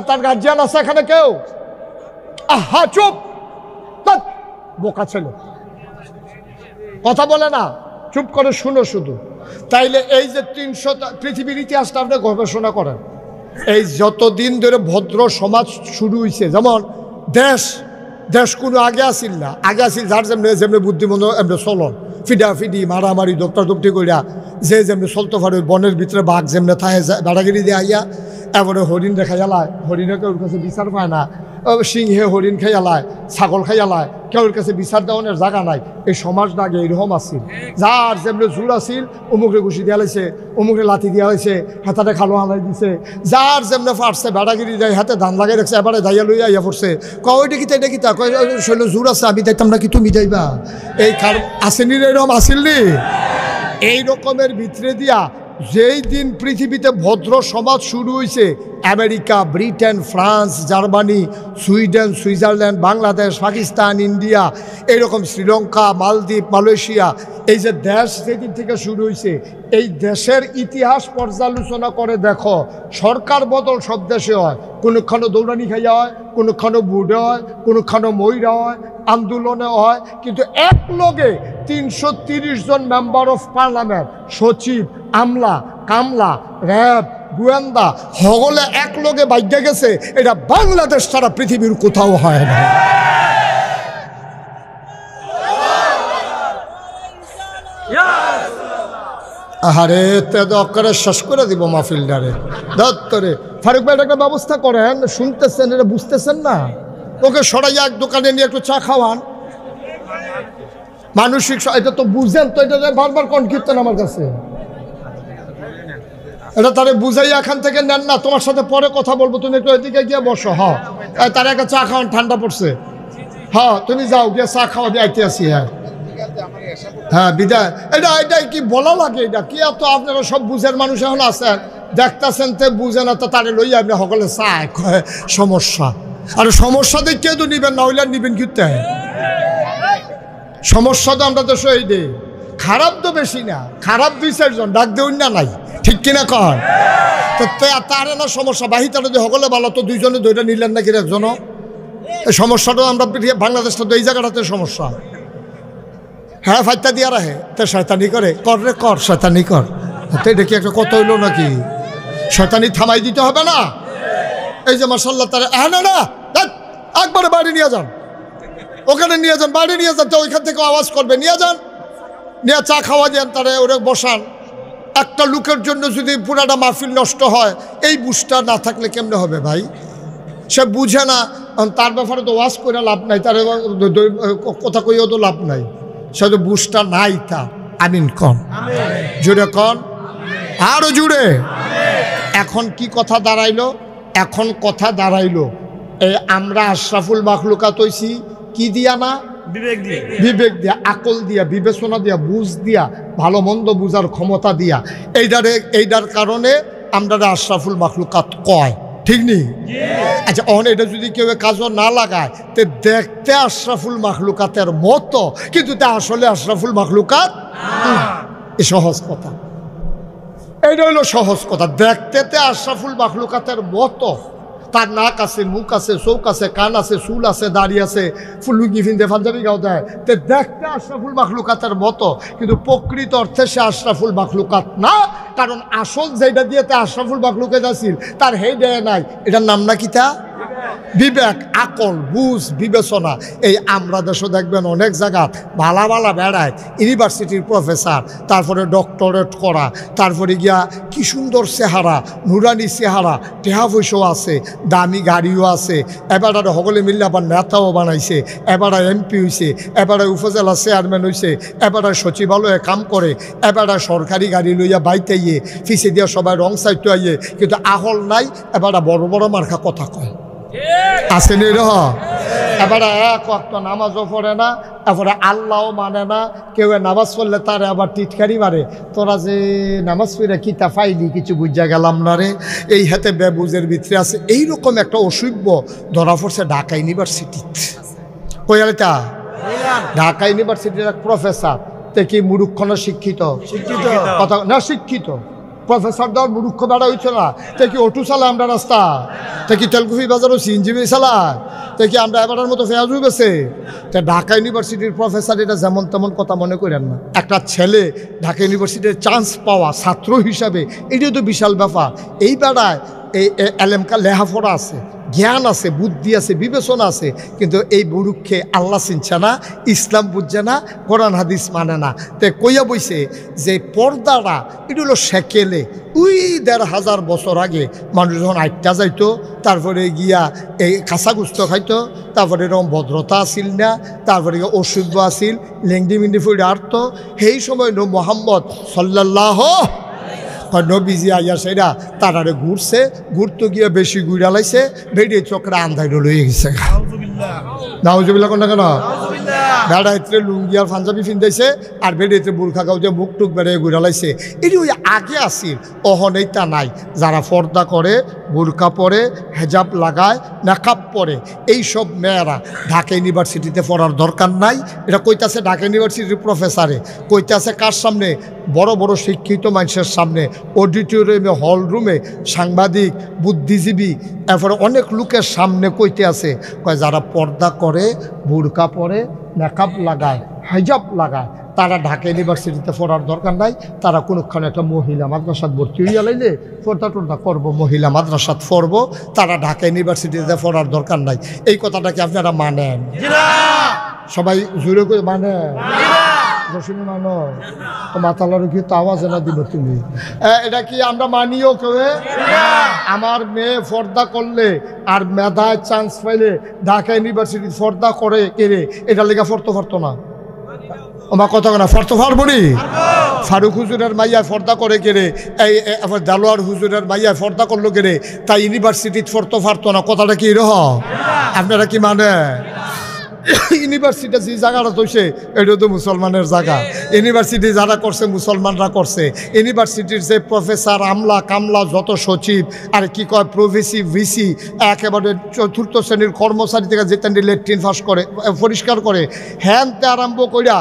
তার গার্জিয়ান আছে এখানে কেউ? আহা চুপ, বোকা ছেলে কথা বলে না, চুপ করে শুনো শুধু। তাইলে এই যে 300 পৃথিবীর ইতিহাসটা আপনি গবেষণা করেন। এই যতদিন ধরে ভদ্র সমাজ শুরু হয়েছে, যেমন দেশ দেশ কোনো আগে আসিল না, আগে আসিল যার যেমনি যেমনি বুদ্ধিমন্ত এমনি চলন, ফিডাফিডি মারামারি দপ্তর দপ্তি করিয়া যে যেমনি চলতে পারে। বনের ভিতরে বাঘ যেমনি থাকে বেড়াগিরি দিয়ে আইয়া, এবারে হরিণ রেখা জ্বালায়, হরিণে কেউর কাছে বিচার পায় না। সিংহে হরিণ খাই আলায়, ছাগল খাই আলায়, কেউর কাছে বিচার দেওয়ানোর জায়গা নাই। এই সমাজটা আগে এইরকম আসছিল, যার যেমনি জোর আসিল অমুকরে ঘুষি দিয়া লাইছে, অমুকরে লাথি দিয়া হয়েছে, হাতাতে খালো হালাই দিছে। যার যেমনি ফাটছে বেড়াগিরি দেয়, হাতে ধান লাগাই রাখছে, এবারে দাইয়া লইয়া ইয়া পড়ছে। কয়টা কিতা এটা কিতা, কয় শৈল জোর আছে, আমি দাইতাম না কি তুমি যাইবা? এই কার আসেনি এরকম আসিলনি? এই রকমের ভিতরে দিয়া যেই দিন পৃথিবীতে ভদ্র সমাজ শুরু হয়েছে, America, Britain, France, Germany, Sweden, Switzerland, Bangladesh, Pakistan, India, এইরকম শ্রীলঙ্কা, মালদ্বীপ, মালয়েশিয়া, এই যে দেশ যেদিন থেকে শুরু হয়েছে, এই দেশের ইতিহাস পর্যালোচনা করে দেখো, সরকার বদল সব দেশে হয়। কোনোখানো দৌড়ানি খাইয়া হয়, কোনোখানো বুড়ে হয়, কোনোখানো ময়রা হয়, আন্দোলনে হয়, কিন্তু এক লগে 330 জন মেম্বার অফ পার্লামেন্ট, সচিব, আমলা কামলা, র্যাব, গোয়েন্দা হগলে এক লোকে বাইকে গেছে, এটা বাংলাদেশ ছাড়া পৃথিবীর কোথাও হয় না। আরে তেদরে শেষ করে দিব মাহফিলটারে দত্তরে। ফারুক ভাই একটা ব্যবস্থা করেন, শুনতেছেন, এটা বুঝতেছেন না? ওকে সরাইয়া এক দোকানে নিয়ে একটু চা খাওয়ান। মানসিক এটা তো বুঝেন তো, এটা বারবার কনকীর্তন আমার কাছে, এটা তারে বুঝাইয়া এখান থেকে নেন না। তোমার সাথে পরে কথা বলবো, তুমি একটু এদিকে গিয়ে বসো। হ্যাঁ, তার একটা চা খাওয়ান, ঠান্ডা পড়ছে। হ্যাঁ, তুমি যাও গিয়ে চা খাওয়া দিয়ে আইতে আসি। হ্যাঁ হ্যাঁ, বিদায়। এটাই কি বলা লাগে? এটা কি এত আপনারা সব বুঝের মানুষ এখন আছেন, দেখতেছেন তে বুঝে না, তো তারে লইয়া আপনি সকলে চায় সমস্যা। আর সমস্যা দেখে তো নিবেন, না হইলে নিবেন কিতে? সমস্যা তো আমরা দেশে এই দে, খারাপ তো বেশি না, খারাপ 2-4 জন, ডাক দেউন না নাই, ঠিক কিনা কর? তো তারে না সমস্যা, বাহিতা যদি সকলে ভালো, তো 2 জনে 2টা নিলেন নাকি একজনও? এই সমস্যাটা আমরা বাংলাদেশটা তো এই জায়গাটাতে সমস্যা। হ্যাঁ, ফাইতা দিয়া রাখে, তো শয়তানি করে, কর রে কর, শয়তানি কর। তো এটা কি একটা কত হইলো নাকি? শয়তানি থামাই দিতে হবে না? এই যে মাশাআল্লাহ, তারা না না একবারে বাড়ি নিয়ে যান, ওখানে নিয়ে যান, বাড়ি নিয়ে যান, তো ওইখান থেকে আওয়াজ করবে, নিয়ে যান, নিয়ে চা খাওয়া যান, তারা ওরে বসান। একটা লোকের জন্য যদি পুরাটা মাহফিল নষ্ট হয়, এই বুঝটা না থাকলে কেমনে হবে ভাই? সে বুঝে না, তার ব্যাপারে তো ওয়াজ করে লাভ নাই, তার কথা কইও তো লাভ নাই, সে তো বুঝটা নাই। তা আমিন কন, জুড়ে কন, আরো জুড়ে। এখন কি কথা দাঁড়াইলো? এখন কথা দাঁড়াইলো এই আমরা আশরাফুল মাখলুকাত হইছি কি দিয়া? না বিবেক দিয়া, আকল দিয়া, বিবেচনা দিয়া, বুঝ দিয়া, ভালো মন্দ বুঝার ক্ষমতা দিয়া। এইটার কারণে আমরা আশরাফুল মাখলুকাত কয়, ঠিক নেই? আচ্ছা, এটা যদি কেউ কাজও না লাগায়, তে দেখতে আশরাফুল মাখলুকাতের মতো, কিন্তু তা আসলে আশরাফুল মাখলুকাত। এই সহজ কথা, এইটা হইলো সহজ কথা। দেখতে আশরাফুল মাখলুকাতের মতো, তার নাক আছে, মুখ আছে, চোখ আছে, কান আছে, চুল আছে, দাড়ি আছে, ফুলুঙ্গি ফিনতে পাঞ্জাবি গাও দেয়, তো দেখতে আশরাফুল মাখলুকাতের মতো, কিন্তু প্রকৃত অর্থে সে আশরাফুল মাখলুকাত না। কারণ আসল যেটা দিয়ে তা আশরাফুল মাখলুকাত আছিল, তার হেই দেয় নাই। এটার নাম না কি? তা বিবেক, আকল, বুঝ, বিবেচনা। এই আমরা দেশে দেখবেন অনেক জায়গা ভালা ভালা বেড়ায়, ইউনিভার্সিটির প্রফেসর, তারপরে ডক্টরেট করা, তারপরে গিয়া কি সুন্দর চেহারা, নুরানি চেহারা, টেহা পয়সাও আছে, দামি গাড়িও আছে, এবার সকলে মিললে আবার নেতাও বানাইছে, এবার এমপি হয়েছে, এবার উপজেলা চেয়ারম্যান হয়েছে, এবার সচিবালয়ে কাম করে, এবার সরকারি গাড়ি লইয়া বাইতে ইয়ে ফিসে দিয়া সবাই রং সাইতে আইয়ে, কিন্তু আহল নাই। এবার বড় বড় মার্কা কথা কয়, আসেনি রহ। এবারে এক ওয়াক্ত নামাজও পড়ে না, তারপরে আল্লাহও মানে না। কেউ নামাজ পড়লে তারে আবার টিটকারি মারে, তোরা যে নামাজ পড়ে কিতা পাইলি, কিছু বুঝা গেলাম না রে। এই হাতে বেবুজের ভিতরে আছে। এইরকম একটা অসভ্য ধরা পড়ছে ঢাকা ইউনিভার্সিটিতে। কইয়ালে তা ঢাকা ইউনিভার্সিটির এক প্রফেসর, তে কি মুরুক্ষ না শিক্ষিত? কথা না, শিক্ষিত প্রফেসর দর মুরুক্ষ বেড়া হইছে না। তে কি অটো চালায় আমরা রাস্তা? তে কি তেলকুফি বাজারও সিএনজিবি চালায়? তে কি আমরা এবারের মতো ফেয়াজু গেছে? তে ঢাকা ইউনিভার্সিটির প্রফেসর এটা যেমন তেমন কথা মনে করেন না। একটা ছেলে ঢাকা ইউনিভার্সিটির চান্স পাওয়া ছাত্র হিসাবে, এটাও তো বিশাল ব্যাপার। এই বেড়ায় এই এলেমকা লেহাপড়া আছে, জ্ঞান আছে, বুদ্ধি আছে, বিবেচনা আছে, কিন্তু এই বুরুক্ষে আল্লাহ চিনছে না, ইসলাম বুঝছে না, কোরআন হাদিস মানে না। তে কইয়া বইছে যে পর্দাটা এটা হলো সেকেলে। ওই ১৫০০ বছর আগে মানুষ যখন আটটা যাইতো, তারপরে গিয়া এই কাঁচাগুস্ত খাইতো, তারপরে এরকম ভদ্রতা আসিল না, তারপরে অশুদ্ধ আসিল, লেংডি মিন্ডি ফুড়ে আটতো। সেই সময় মোহাম্মদ সাল্লাল্লাহু নবীজি আইয়া সেরা তারারে ঘুরছে, ঘুরতে গিয়ে বেশি ঘুরা লাইছে, বেড়ে চোখরা আন্ধাইল লয়ে গেছে। নাউজুবিল্লাহ কোন কেন? বেড়াইতে লুঙ্গি আর পাঞ্জাবি ফিন্দাইছে, আর বেড়েতে বুরখা গাও যে মুখ টুক বেড়ে ঘুরা লাইছে। এটি ওই আগে আসিল, অহনেই তা নাই। যারা পর্দা করে, বুরকা পরে, হেজাব লাগায়, নাকাব পরে, এইসব মেয়েরা ঢাকা ইউনিভার্সিটিতে পড়ার দরকার নাই। এটা কইতাছে ঢাকা ইউনিভার্সিটির প্রফেসরে, কইতাছে কার সামনে? বড় বড় শিক্ষিত মানুষের সামনে, অডিটোরিয়ামে, হল রুমে, সাংবাদিক, বুদ্ধিজীবী, এরপরে অনেক লোকের সামনে কইতে আছে, কয় যারা পর্দা করে, বুরকা পরে, মেকআপ লাগায়, হিজাব লাগায়, তারা ঢাকা ইউনিভার্সিটিতে পড়ার দরকার নাই। তারা কোনোক্ষণ একটা মহিলা মাদ্রাসাত ভর্তি হইয়া লাইলে পর্দা টর্দা করবো, মহিলা মাদ্রাসাত পড়বো, তারা ঢাকা ইউনিভার্সিটিতে পড়ার দরকার নাই। এই কথাটা কি আপনারা মানেন? সবাই জোরে করে মানে শুনে মানো মাতালার কি তো আওয়াজ না দিব তুমি? এটা কি আমরা মানিও কেউ? আমার মেয়ে পর্দা করলে আর মেধায় চান্স পাইলে ঢাকা ইউনিভার্সিটি পর্দা করে কেড়ে এটা লেখা পড়তে পারতো না? আমার কথা না পড়তে পারবো নি? ফারুক হুজুরের মাইয়ায় পর্দা করে কেড়ে, এই দেলোয়ার হুজুরের মাইয়ায় পর্দা করলো কেড়ে, তাই ইউনিভার্সিটি পড়তে পারতো না। কথাটা কি রকম? আপনারা কি মানে? ইউনিভার্সিটি যে জায়গাটা তৈছে এটা তো মুসলমানের জায়গা। ইউনিভার্সিটি যারা করছে মুসলমানরা করছে। ইউনিভার্সিটির যে প্রফেসর, আমলা কামলা, যত সচিব আর কি কয় প্রভিসি ভিসি, একেবারে চতুর্থ শ্রেণীর কর্মচারী থেকে যেতেন লেট্রিন ফাঁস করে পরিষ্কার করে হ্যানতে আরম্ভ করিয়া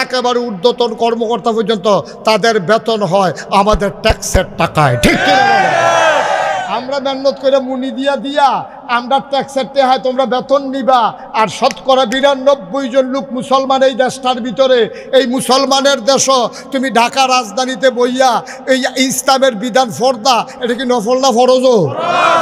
একেবারে ঊর্ধ্বতন কর্মকর্তা পর্যন্ত তাদের বেতন হয় আমাদের ট্যাক্সের টাকায়। ঠিক কিনা বলেন? আমরা মেহনত করে মুনি দিয়া আমরা ট্যাক্সের টেহায় তোমরা বেতন নিবা। আর শতকরা 92 জন লোক মুসলমান এই দেশটার ভিতরে। এই মুসলমানের দেশও তুমি ঢাকা রাজধানীতে বইয়া এই ইসলামের বিধান ফরদা, এটা কি নফল না ফরজও?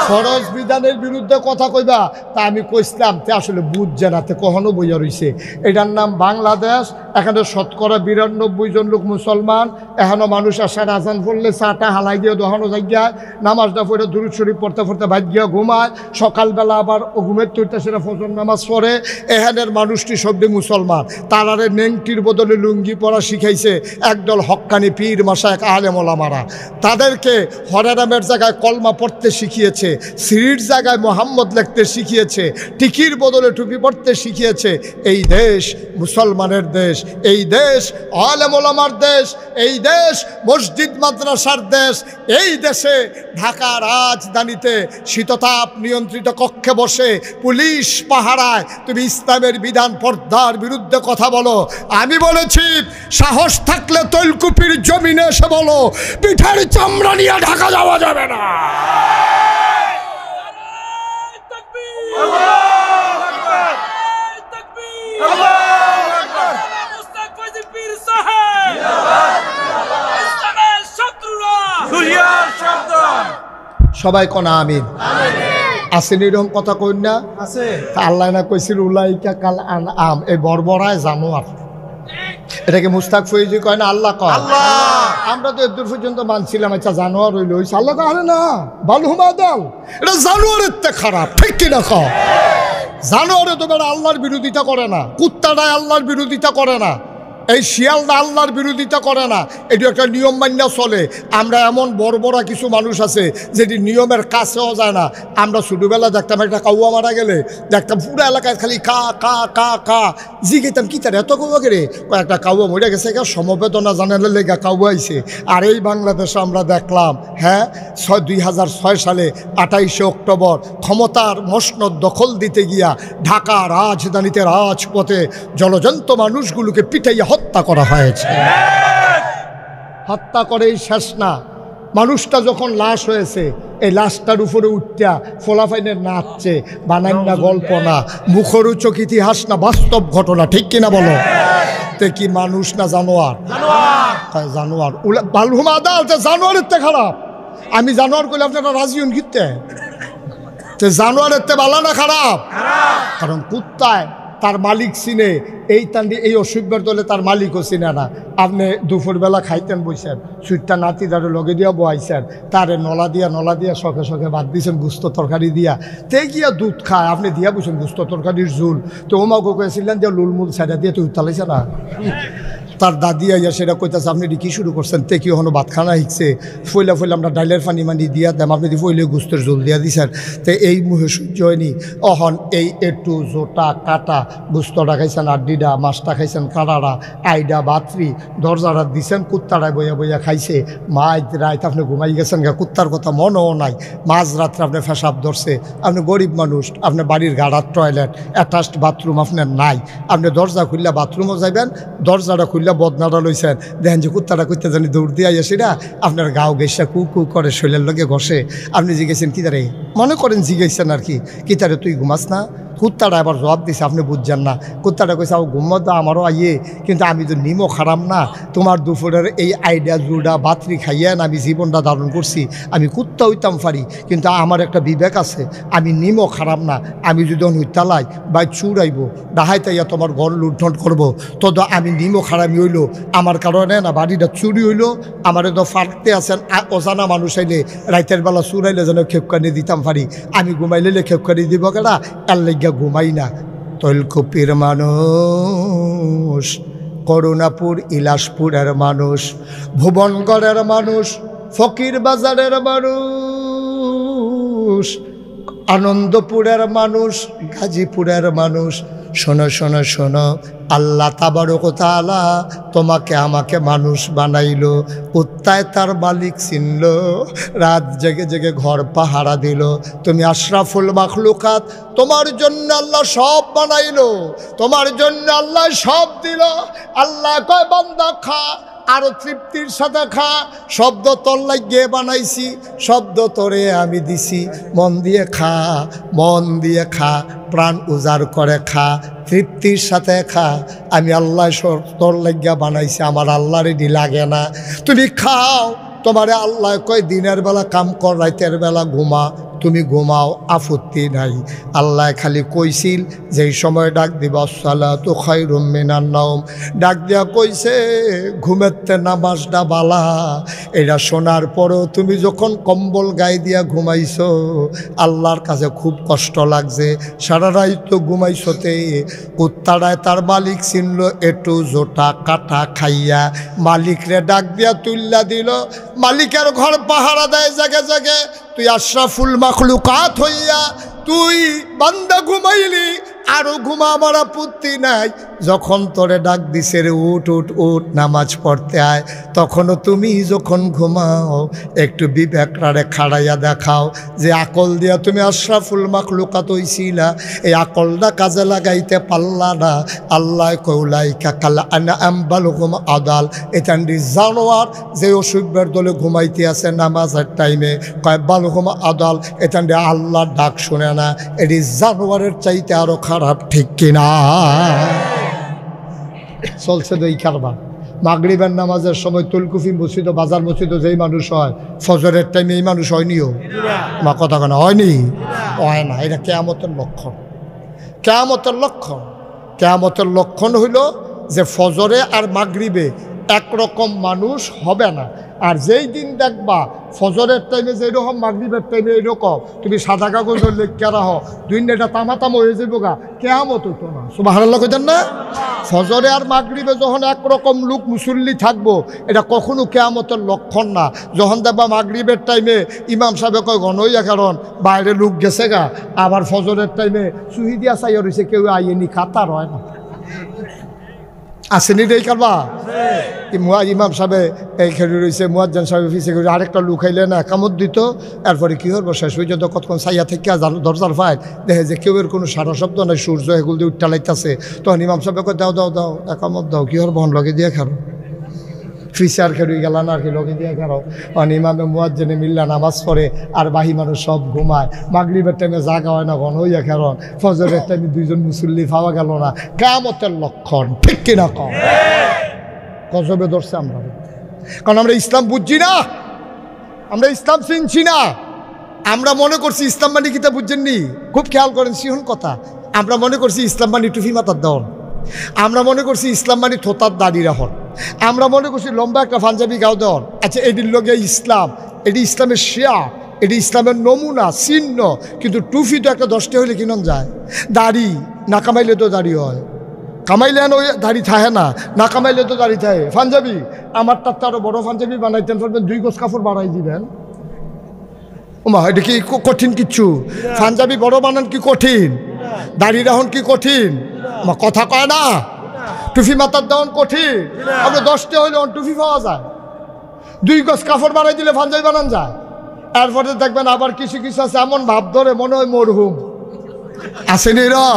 ফরজ বিধানের বিরুদ্ধে কথা কইবা। তা আমি কইসলাম তে আসলে বুঝ জানাতে কখনো বইয়া রইছে। এটার নাম বাংলাদেশ। এখানে শতকরা 92 জন লোক মুসলমান। এখনো মানুষ আসার আজান পড়লে চাটা হালাই দিয়ে দোহানো জায়গায় নামাজটা পড়ে দুরূদ শরীফ পড়তে পড়তে ভাগ গিয়া ঘুমায়। সকালবেলা আবার ঘুমের তুইতে সেটা ফজর নামাজ পড়ে। এখানের মানুষটি সবটি মুসলমান। তারারে নেংটির বদলে লুঙ্গি পরা শিখাইছে একদল হক্কানি পীর মাশায়েখ আলেম ওলামারা। তাদেরকে হরেরামের জায়গায় কলমা পড়তে শিখিয়েছে, শ্রীর জায়গায় মোহাম্মদ লিখতে শিখিয়েছে, টিকির বদলে টুপি পড়তে শিখিয়েছে। এই দেশ মুসলমানের দেশ, এই দেশ আলেম ওলামার দেশ, এই দেশ মসজিদ মাদ্রাসার দেশ। এই দেশে ঢাকা রাজধানীতে শীততাপ নিয়ন্ত্রিত কক্ষে বসে পুলিশ পাহারায় তুমি ইসলামের বিধান পর্দার বিরুদ্ধে কথা বলো। আমি বলেছি সাহস থাকলে তৈলকুপির জমিনে এসে বলো, পিঠার চামড়া নিয়ে ঢাকা যাওয়া যাবে না। সবাই কোন আমিন? আসেন এরকম কথা কই না? আল্লাহ না কইছিল উলাইকা কাল আম, এই বর্বরায় জানোয়ার। এটাকে মুস্তাক ফৈজি কয় না, আল্লাহ কয়। আমরা তো এদূর পর্যন্ত মানছিলাম আচ্ছা জানোয়ার হইল হইছে। আল্লাহ কয় আরে না, বালুমা দল, এটা জানোয়ারের তে খারাপ। ঠিক কিনা কও? জানোয়ারে তো বেড়া আল্লাহর বিরোধিতা করে না, কুত্তাটায় আল্লাহর বিরোধিতা করে না, এই শিয়ালদা আল্লাহর বিরোধিতা করে না। এটি একটা নিয়ম মান্য চলে। আমরা এমন বড় কিছু মানুষ আছে যেটি নিয়মের কাছেও যায় না। আমরা ছোটোবেলা দেখতাম একটা কাউয়া মারা গেলে দেখতাম পুরো এলাকায় খালি কা কা কা কা জিগেতাম, কি তার এত কাউয়া গেলে কয়েকটা কাউয়া মরে গেছে, সমবেদনা জানালে লেগা কাউয়া আইছে। আর এই বাংলাদেশে আমরা দেখলাম 2006 সালে 28শে অক্টোবর ক্ষমতার মসনদ দখল দিতে গিয়া ঢাকা রাজধানীতে রাজপথে জলজন্ত মানুষগুলোকে পিটাইয়া হত্যা করা হয়েছে। হত্যা করেই শেষ না, মানুষটা যখন লাশ হয়েছে এই লাশটার উপরে উঠটা ফোলাফাইনের নাচছে, বানাই না গল্প না, মুখরোচক ইতিহাস না, বাস্তব ঘটনা। ঠিক কিনা বলো? তে কি মানুষ না জানোয়ার? জানোয়ার বালহুম আদাল জানোয়ারের তে খারাপ। আমি জানোয়ার করলে আপনারা রাজি হন কিনতে? জানোয়ারের তে বালা না খারাপ? কারণ কুত্তায় তার মালিক চিনে, এই তান্ডি এই অসুখের দলে তার মালিকও চিনে না। আপনি দুপুরবেলা খাইতেন বইছেন, সুইটটা নাতি তারে লগে দিয়া বহাইছেন, তারে নলা দিয়া শখে শখে ভাত দিয়েছেন গুস্ত তরকারি দিয়া, তে গিয়া দুধ খায়, আপনি দিয়া বসেন গুস্ত তরকারির ঝুল। তো ওমাকে কয়েছিলেন যে লুলমুল সাইডা দিয়ে তো উত্তালাইছে না। তার দাদি আইয়া সেটা কইতেছে আপনি কি শুরু করছেন? তে কি হনো ভাত খানা শিখছে, ফইলা আমরা ডাইলের পানি মানি দিয়া দেম, আপনি ফইলে গুস্তের ঝোল দিয়া দিছেন। তো এই মুহে সহ্য হয়নি। অহন এই একটু জোটা কাটা গুস্তটা খাইছেন, আড্ডিডা মাছটা খাইছেন, কাড়াড়া আইডা বাতরি দরজাটা দিছেন, কুত্তাটায় বইয়া খাইছে। মাঝ রাত আপনি ঘুমাই গেছেন গা, কুত্তার কথা মনেও নাই। মাঝ রাত্রে আপনি ফেসাব ধরছে, আপনি গরিব মানুষ, আপনার বাড়ির গাড়ার টয়লেট অ্যাটাচড বাথরুম আপনার নাই, আপনি দরজা খুললে বাথরুমও যাইবেন, দরজাটা খুললে বদনাটা লইছেন, দেখেন যে কুত্তাটা করতে জানি দৌড় দিয়ে আইসি না, আপনার গাও গেসা কু কু করে শৈলের লগে ঘষে। আপনি জিগেছেন কি তারে, মনে করেন জিগেছেন আর কি, কি তারে তুই ঘুমাস না? কুত্তাটা আবার জবাব দিছে, আপনি বুঝছেন না। কুত্তাটা কইছে ঘুমো তো আমারও আইয়ে, কিন্তু আমি তো নিমো খারাপ না, তোমার দুপুরের এই আইডিয়া জুড়া বাতরি খাইয়া আমি জীবনটা ধারণ করছি, আমি কুত্তা হইতাম পারি, কিন্তু আমার একটা বিবেক আছে, আমি নিমো খারাপ না। আমি যদি হইতালাই বা চুরাইব ডাহাইতাইয়া তোমার ঘর লুণ্ঠন করবো, তো আমি নিমো খারাপই হইলো, আমার কারণে না বাড়িটা চুরি হইলো, আমার তো ফাটতে আছেন অজানা মানুষ আইলে রাইতের বেলা চুরাইলে যেন খেপকানি দিতাম পারি, আমি ঘুমাইলে খেপকানি দিব কেনা, এর লেগা ঘুমাই না। তৈলকুপির মানুষ, করুণাপুর ইলাসপুরের মানুষ, ভুবনগড়ের মানুষ, ফকির বাজারের মানুষ, আনন্দপুরের মানুষ, গাজীপুরের মানুষ, শোনো শোনো শোনো, আল্লাহ তাবারক ওয়া তাআলা তোমাকে আমাকে মানুষ বানাইলো, কুত্তায় তার মালিক চিনল, রাত জেগে জেগে ঘর পাহারা দিল, তুমি আশরাফুল মাখলুকাত, তোমার জন্য আল্লাহ সব বানাইলো, তোমার জন্য আল্লাহ সব দিল। আল্লাহ কয় বান্দা খা, আরো তৃপ্তির সাথে খা, শব্দ তোর লাগিয়ে বানাইছি, শব্দ তোরে আমি দিছি, মন দিয়ে খা, মন দিয়ে খা, প্রাণ উজাড় করে খা, তৃপ্তির সাথে খা। আমি আল্লাহ তোর লাগিয়া বানাইছি, আমার আল্লাহর এডি লাগে না, তুমি খাও। তোমারে আল্লাহ কয় দিনের বেলা কাম কর, রাতের বেলা ঘুমা, তুমি ঘুমাও, আপত্তি নাই। আল্লাহ খালি কইছিল যেই সময় ডাক দিব আসসালাতু খায়রুম মিনান নাওম, ডাক দিয়া কইছে ঘুমেতে নামাজটা বালা। এটা শোনার পরেও তুমি যখন কম্বল গায়ে দিয়া ঘুমাইছো, আল্লাহর কাছে খুব কষ্ট লাগছে, সারা রাত তো ঘুমাইছোতে। কুত্তাটায় তার মালিক চিনল, একটু জোটা কাটা খাইয়া মালিকরে ডাক দিয়া তুল্লা দিল। মালিকের ঘর পাহারা দেয় জাগে জাগে, তুই আশরাফুল মাখলুকাত হইয়া তুই বান্দা ঘুমাইলি, আরো ঘুমা, আমার আপত্তি নাই। যখন তোরে ডাক দিছে রে উঠ উঠ উঠ নামাজ পড়তে আয়, তখনও তুমি যখন ঘুমাও একটু বিবেকরারে খাড়াইয়া দেখাও যে আকল দিয়া তুমি আশরাফুল মাখলুকাত হইছিলা, এই আকলটা কাজে লাগাইতে পারলা না। আল্লাহ কৌলাইকা কাল আনআম বাল হুম আদাল, এটান্ডি জানোয়ার যে অসভ্যের দলে ঘুমাইতে আছে নামাজের টাইমে, কয় বাল হুম আদাল, এটান্ডি আল্লাহর ডাক শুনে না, এটি জানোয়ারের চাইতে আরো খারাপ, ঠিক কিনা? চলছে তো এই কারবার। মাগরিবের নামাজের সময় তুলকুফি মসজিদ, বাজার মসজিদ যেই মানুষ হয়, ফজরের টাইমে এই মানুষ হয়নিও, মা কথা কেন হয়নি? হয় না। এটা কেয়ামতের লক্ষণ, কেয়ামতের লক্ষণ। কেয়ামতের লক্ষণ হইল যে ফজরে আর মাগরিবে একরকম মানুষ হবে না। আর যেই দিন দেখবা ফজরের টাইমে যেরকম মাগরিবের টাইমে এইরকম, তুমি সাদা কাগজ লেখা রাহ, দুইটা তামাতামা হয়ে যাবো গা, কেয়ামত হতো না। সুবহানাল্লাহ কইতেন না? ফজরে আর মাগরিবে যখন একরকম লোক মুসল্লি থাকবো, এটা কখনো কেয়ামতের লক্ষণ না। যখন দেখবা মাগরিবের টাইমে ইমাম সাহেব কয় গণইয়া, কারণ বাইরে লোক গেছে গা, আবার ফজরের টাইমে সুহিদিয়া চাইয়া রয়েছে, কেউ আইয়েনি, কাতার হয় না। আসেনি রে কারবা ইমাম সাহেব এই খেলে রয়েছে, মুয়াজ্জিন সাহেব ফিসে করে আরেকটা লুক খাইলে না কামত দিত। এরপরে কী হবো, শেষ পর্যন্ত কতক্ষণ সাইয়া থেকে দরজার ফায় দেখে যে কেউ এর কোনো সারা শব্দ নাই, সূর্য এগুলো দিয়ে উঠটা লাইতেছে। তখন ইমাম সাহেব কয় দাও দাও দাও একামত দাও, কী হর বহন লগে দিয়ে খারো, ফিসে আর খেলুই গেল না আর কি লগে দিয়ে খারো। তখন ইমামে মুয়াজ্জিনে মিল্লা নামাজ পড়ে, আর বাহি মানুষ সব ঘুমায়। মাগরিবের টাইমে জাগা হয় না, ঘন হইয়া খেরন। ফজরের টাইমে দুইজন মুসল্লি পাওয়া গেল না, কিয়ামতের লক্ষণ, ঠিক কিনা কম? গজবে ধরছে আমরা, কারণ আমরা ইসলাম বুঝছি না, আমরা ইসলাম চিনছি না। আমরা মনে করছি ইসলাম মানে কিতা বুঝছেননি, খুব খেয়াল করেন সিহন কথা। আমরা মনে করছি ইসলাম মানে টুফি মাথার দেওয়ান, আমরা মনে করছি ইসলাম মানে থোতার দাড়ি রাখন, আমরা মনে করছি লম্বা একটা পাঞ্জাবি গাও দেওয়ান। আচ্ছা, এটির লগে ইসলাম, এটি ইসলামের শেয়ার, এটি ইসলামের নমুনা চিহ্ন। কিন্তু টুফি তো একটা 10টা হইলে কিনন যায়, দাড়ি না কামাইলে তো দাড়ি হয়, কামাইলে ওই দাড়ি থাকে না, না কামাইলে তো দাড়ি থাকে। পাঞ্জাবি আমার তার তো আরো বড় পাঞ্জাবি বানাইতেন পারবেন, 2 গজ কাপড় বাড়াই দিবেন। ওমা এটা কি কঠিন কিচ্ছু? পাঞ্জাবি বড় বানান কি কঠিন? দাড়ি রাহন কি কঠিন? কথা কয় না, টুফি মাথার দেওয়ান কঠিন। আপনি 10টা হইলে টুফি পাওয়া যায়, 2 গজ কাপড় বানাই দিলে পাঞ্জাবি বানান যায়। এরপরে দেখবেন আবার কিছু কিছু আছে এমন ভাব ধরে মনে হয় মরহুম, আসেনি রা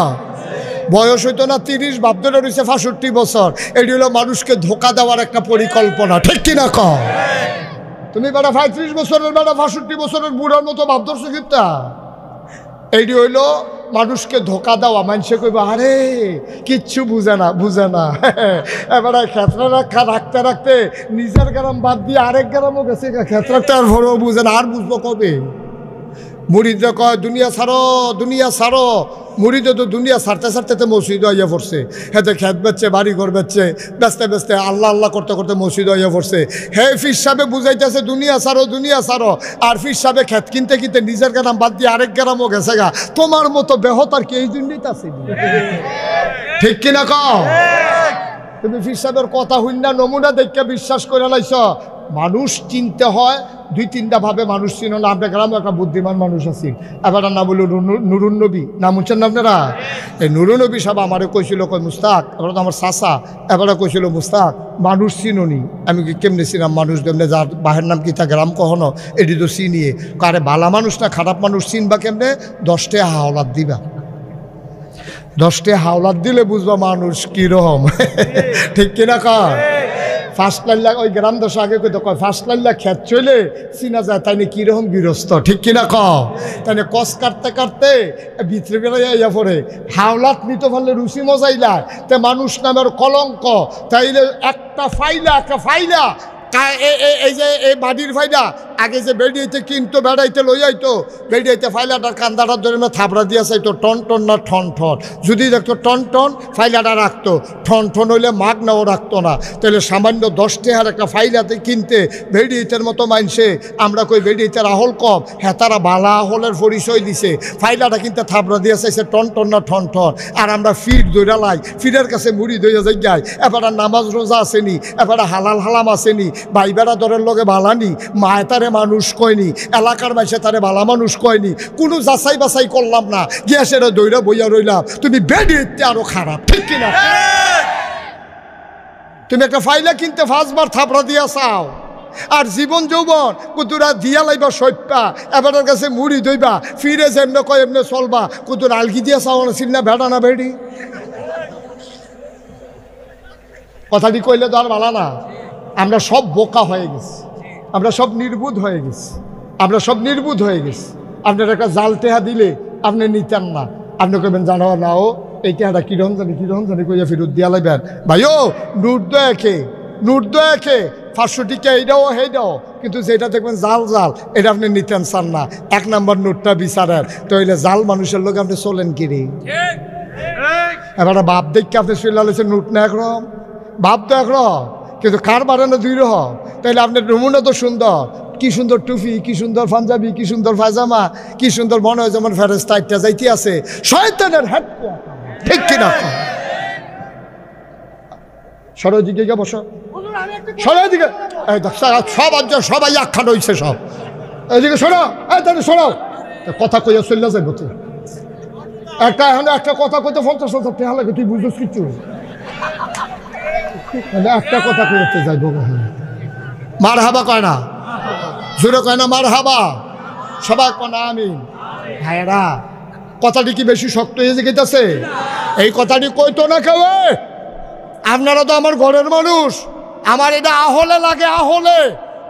বয়স হইতো না 30, ভাব ধরে রয়েছে 65 বছর। এটি হলো মানুষকে ধোকা দেওয়ার একটা পরিকল্পনা, ঠিক কিনা কম? তুমি বেটা 35 বছরের বেটা 65 বছরের বুড়ার মতো ভাব ধরছো কিতা? এইটি হইল মানুষকে ধোকা দেওয়া, মানুষে কইব আরে কিচ্ছু বুঝে না এবারে ক্ষেত্রে রাখতে রাখতে নিজের গ্রাম বাদ দিয়ে আরেক গ্রামও গেছে, ক্ষেত্রটা আর ভরও বুঝে না, আর বুঝবো কবে? মুরিদরা কয় দুনিয়া ছাড়ো, মুরিদে তো দুনিয়া ছাড়তে মসজিদ হইয়া পড়ছে, হেতে খেত বেচছে, বাড়ি ঘর বেচছে, বেচতে আল্লাহ করতে করতে মসজিদ হইয়া পড়ছে। হে ফির সাহেবে বুঝাইতেছে দুনিয়া ছাড়ো, আর ফির সাহেবে খেত কিনতে নিজের গ্রাম বাদ দিয়ে আরেক গ্রামও গেছে গা। তোমার মতো বেহত আর কি এই দুনিয়াতে আছে? ঠিক কিনা কও? তুমি ফির সাহেবের কথা হইনা নমুনা দেখে বিশ্বাস করে লাইছ। মানুষ চিনতে হয় দুই তিনটা ভাবে, মানুষ চিন না। আপনার গ্রামে একটা বুদ্ধিমান মানুষ আছেন, এবার না বলল নুরুন নবী, নাম শুনছেন না আপনারা? এই নুরুন নবী সাহেব আমারে কইছিল, কই মুস্তাক, এবার তো আমার চাচা, এবারে কইছিল মুস্তাক মানুষ চিনুনি। আমি কি কেমনে চিনাম মানুষ? কেমনে যার বাহের নাম কি তা গ্রাম কখনো এটি তো চিনিয়ে কারে ভালো মানুষ না খারাপ মানুষ চিনবা কেমনে? 10টা হাওলাত দিবা, 10টা হাওলাত দিলে বুঝবা মানুষ কিরকম। ঠিক কিনা কয়? ফার্স্ট লাইল্লা ওই গ্রাম দশ আগে কইতে কয় ফার্স্ট লাইল্লা খেত চলে চিনা যায় তাইলে কীরকম গৃহস্থ। ঠিক কিনা কও? তাইলে কষ কাটতে ভিতরে বেড়াইয়া পড়ে হাওলাত নিতে পারলে রুচি মজাইলা তে মানুষ নামের কলঙ্ক। তাইলে একটা ফাইলা এই যে এই বাড়ির ফাইলা আগে যে বেড়িয়েতে কিন্তু বেড়াইতে লইয়াইতো, বেড়িয়েতে ফাইলাটার কান্দাটার ধরে থাবড়া দিয়া চাইতো টন না ঠন যদি দেখতো টন ফাইলাটা রাখতো, ঠন হইলে মাগ নাও রাখতো না। তাহলে সামান্য 10 টাকার একটা ফাইলাতে কিনতে বেড়িয়েতের মতো মানছে আমরা কই বেড়িয়েতে আহল কম, হ্যাঁ তারা বালা আহলের পরিচয় দিছে। ফাইলাটা কিনতে থাবড়া দিয়া চাইছে টন না ঠন আর আমরা ফির দৌড়া লাই, ফিরের কাছে মুড়ি দইয়া যাই গাই। এবার নামাজ রোজা আসেনি, এবার হালাল হালাম আসেনি, ভাইবেরা দরের লগে বালানি, মায় তারে মানুষ কয়নি, এলাকার মাইসে তারে বালা মানুষ কয়নি, কোনো যাচাই বাছাই করলাম না, গ্যাসের দইরা বইয়া রইলাম। তুমি বেডিতে আরো খারাপ। ঠিক কিনা? তুমি একটা ফাইলা কিনতে 5 বার থাপড়া দিয়া চাও, আর জীবন যৌবন কুতুরা দিয়া লাইবা সৈপা, এবারের কাছে মুড়ি দইবা, ফিরে যেমনে কয় এমনি চলবা, কুতুর আলগি দিয়া চাও না, চিন্না ভেড়া না বেড়ি। কথাটি কইলে তো আর ভালো না। আমরা সব বোকা হয়ে গেছি, আমরা সব নির্বুধ হয়ে গেছি। আপনার একটা জাল টেহা দিলে আপনি নিতেন না, আপনি কইবেন জানো না ও এই টেহাটা কিরকম জানি কইয়া ফেরত দিয়া লাইবেন। ভাইও নোট দয়াকে 500 টিকা এইটাও হেইটাও, কিন্তু যেটা দেখবেন জাল এটা আপনি নিতেন চান না। 1 নম্বর নোটটা বিচারেন, তাইলে জাল মানুষের লোক আপনি চলেন কিরে? এবার বাপ দেখকে আপনি চলে আলেছেন নোট না একরকম, বাপ তো একরকম, কিন্তু কার বাড়ানো 2 রকম। তাইলে আপনার নমুনা তো সুন্দর, কি সুন্দর টুপি, কি সুন্দর পাঞ্জাবি, কি সুন্দর পায়জামা, কি সুন্দর মনে হয় যেমন ফেরেশতা একটা যাইতে আছে শয়তানের হেডকোয়ার্টার। ঠিক কিনা? সরো দিকে গিয়ে বসো, সরো দিকে। সবাই আখ্যান হয়েছে সব এদিকে সরো, তাহলে সরাও। কথা কইয়া চললে যাইব তো একটা কথা কইতে 50 টাকা লাগে, তুই বুঝছিস কিছু? একটা কথা কইতে যাইব, মার হাবা কয় না, জোরে কয় না মার হাবা, সবাই কয় না আমিন। ভাইয়েরা কথাটি কি বেশি শক্ত হয়ে গেছে? এই কথাটি কইতো না কেউ। আপনারা তো আমার ঘরের মানুষ, আমার এটা আহলে লাগে, আহলে।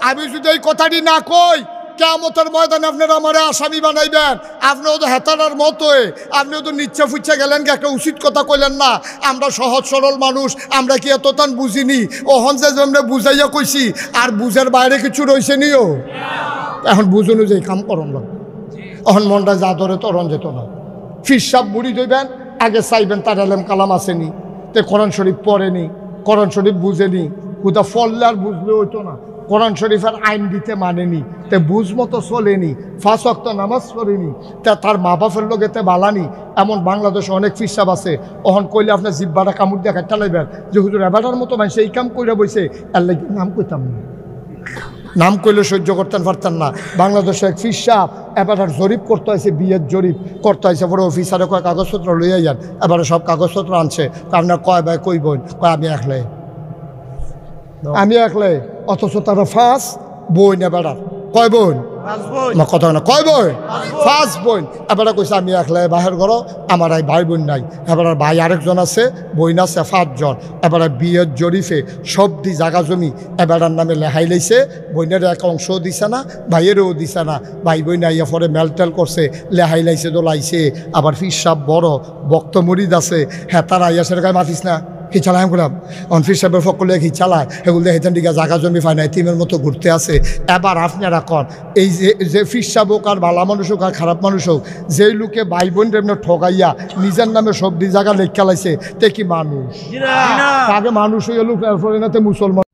আমি যদি এই কথাটি না কই, কিয়ামতের ময়দানে আপনারা আমারে আসামি বানাইবেন। আপনিও তো হেতারার মতোই, আপনিও তো নিচ্ছে ফুচ্ছে গেলেন, একটা উচিত কথা কইলেন না। আমরা সহজ সরল মানুষ, আমরা কি এত তান বুঝিনি? ওহন যে আমরা বুঝাইয়া কইছি, আর বুঝার বাইরে কিছু রয়েছে নিও। এখন বুঝ অনুযায়ী কাম করন না, এখন মনটা যা ধরে তরণ যেত না। ফির সাপ বুড়ি দইবেন, আগে চাইবেন তার এলেম কালাম আসেনি, তে কোরআন শরীফ পড়েনি, কোরআন শরীফ বুঝেনি, কোথা ফললে আর বুঝলে হইতো না। কোরআন শরীফের আইন দিতে মানেনি, তে বুঝ মতো চলেনি, 5 ওয়াক্ত নামাজ পড়েনি, তা তার মা বাপের লোকেতে বালানি। এমন বাংলাদেশে অনেক ফিসাব আছে, ওহন কইলে আপনার জিব্বাটা কামড় দিয়ে কাটটা লাইবেন যে হুজুর এবারটার মতো মানুষ এই কাম কইরা বইছে, এর লাগে নাম কইতাম না, নাম কইলে সহ্য করতেন পারতেন না। বাংলাদেশে এক ফিসাব এবার জরিপ করতে হয়েছে, বিয়ের জরিপ করতে হয়েছে, পরে অফিসারে কয় কাগজপত্র লইয়া যান। এবারে সব কাগজপত্র আনছে, আপনার কয় ভাই কই বোন, কয় আমি একলাই, অথচ তারা 5 বই না বেড়ার কয় বোন পাঁচ বোন। আমার কথা না কয় বোন 5 বোন। এবারে কইছে আমি একলাই বাহির করো, আমার এই ভাই বোন নাই। এবারে ভাই আরেকজন আছে, বোন আছে 5 জন। এবারে বিয়ের জরিফে সবটি জায়গা জমি এবারের নামে লেহাই লাইছে। বোনের এক অংশও দিছে না, ভাইয়েরও দিছে না। ভাই বোন আইয়া পরে মেলটেল করছে, লেহাই লাইছে, দোলাইছে। আবার ফিরসাব বড় বক্ত মরিদ আছে, হ্যাঁ তারা আইয়া সেটা গায়ে মাতিস না কি চালাই করলাম অনফিস সাহেবের ফকলে কি চালায় এগুলো হেতেন দিকে জায়গা জমি পায় না, তিমের মতো ঘুরতে আছে। এবার আপনারা কন এই যে ফিরসাব হোক আর ভালো মানুষ হোক আর খারাপ মানুষ হোক, যেই লোকে ভাই বোন এমনি ঠকাইয়া নিজের নামে সব জায়গা লেখা লাইছে তে কি মানুষ? জি না। আগে মানুষ হইয়া লোক এরপরে না তে মুসলমান।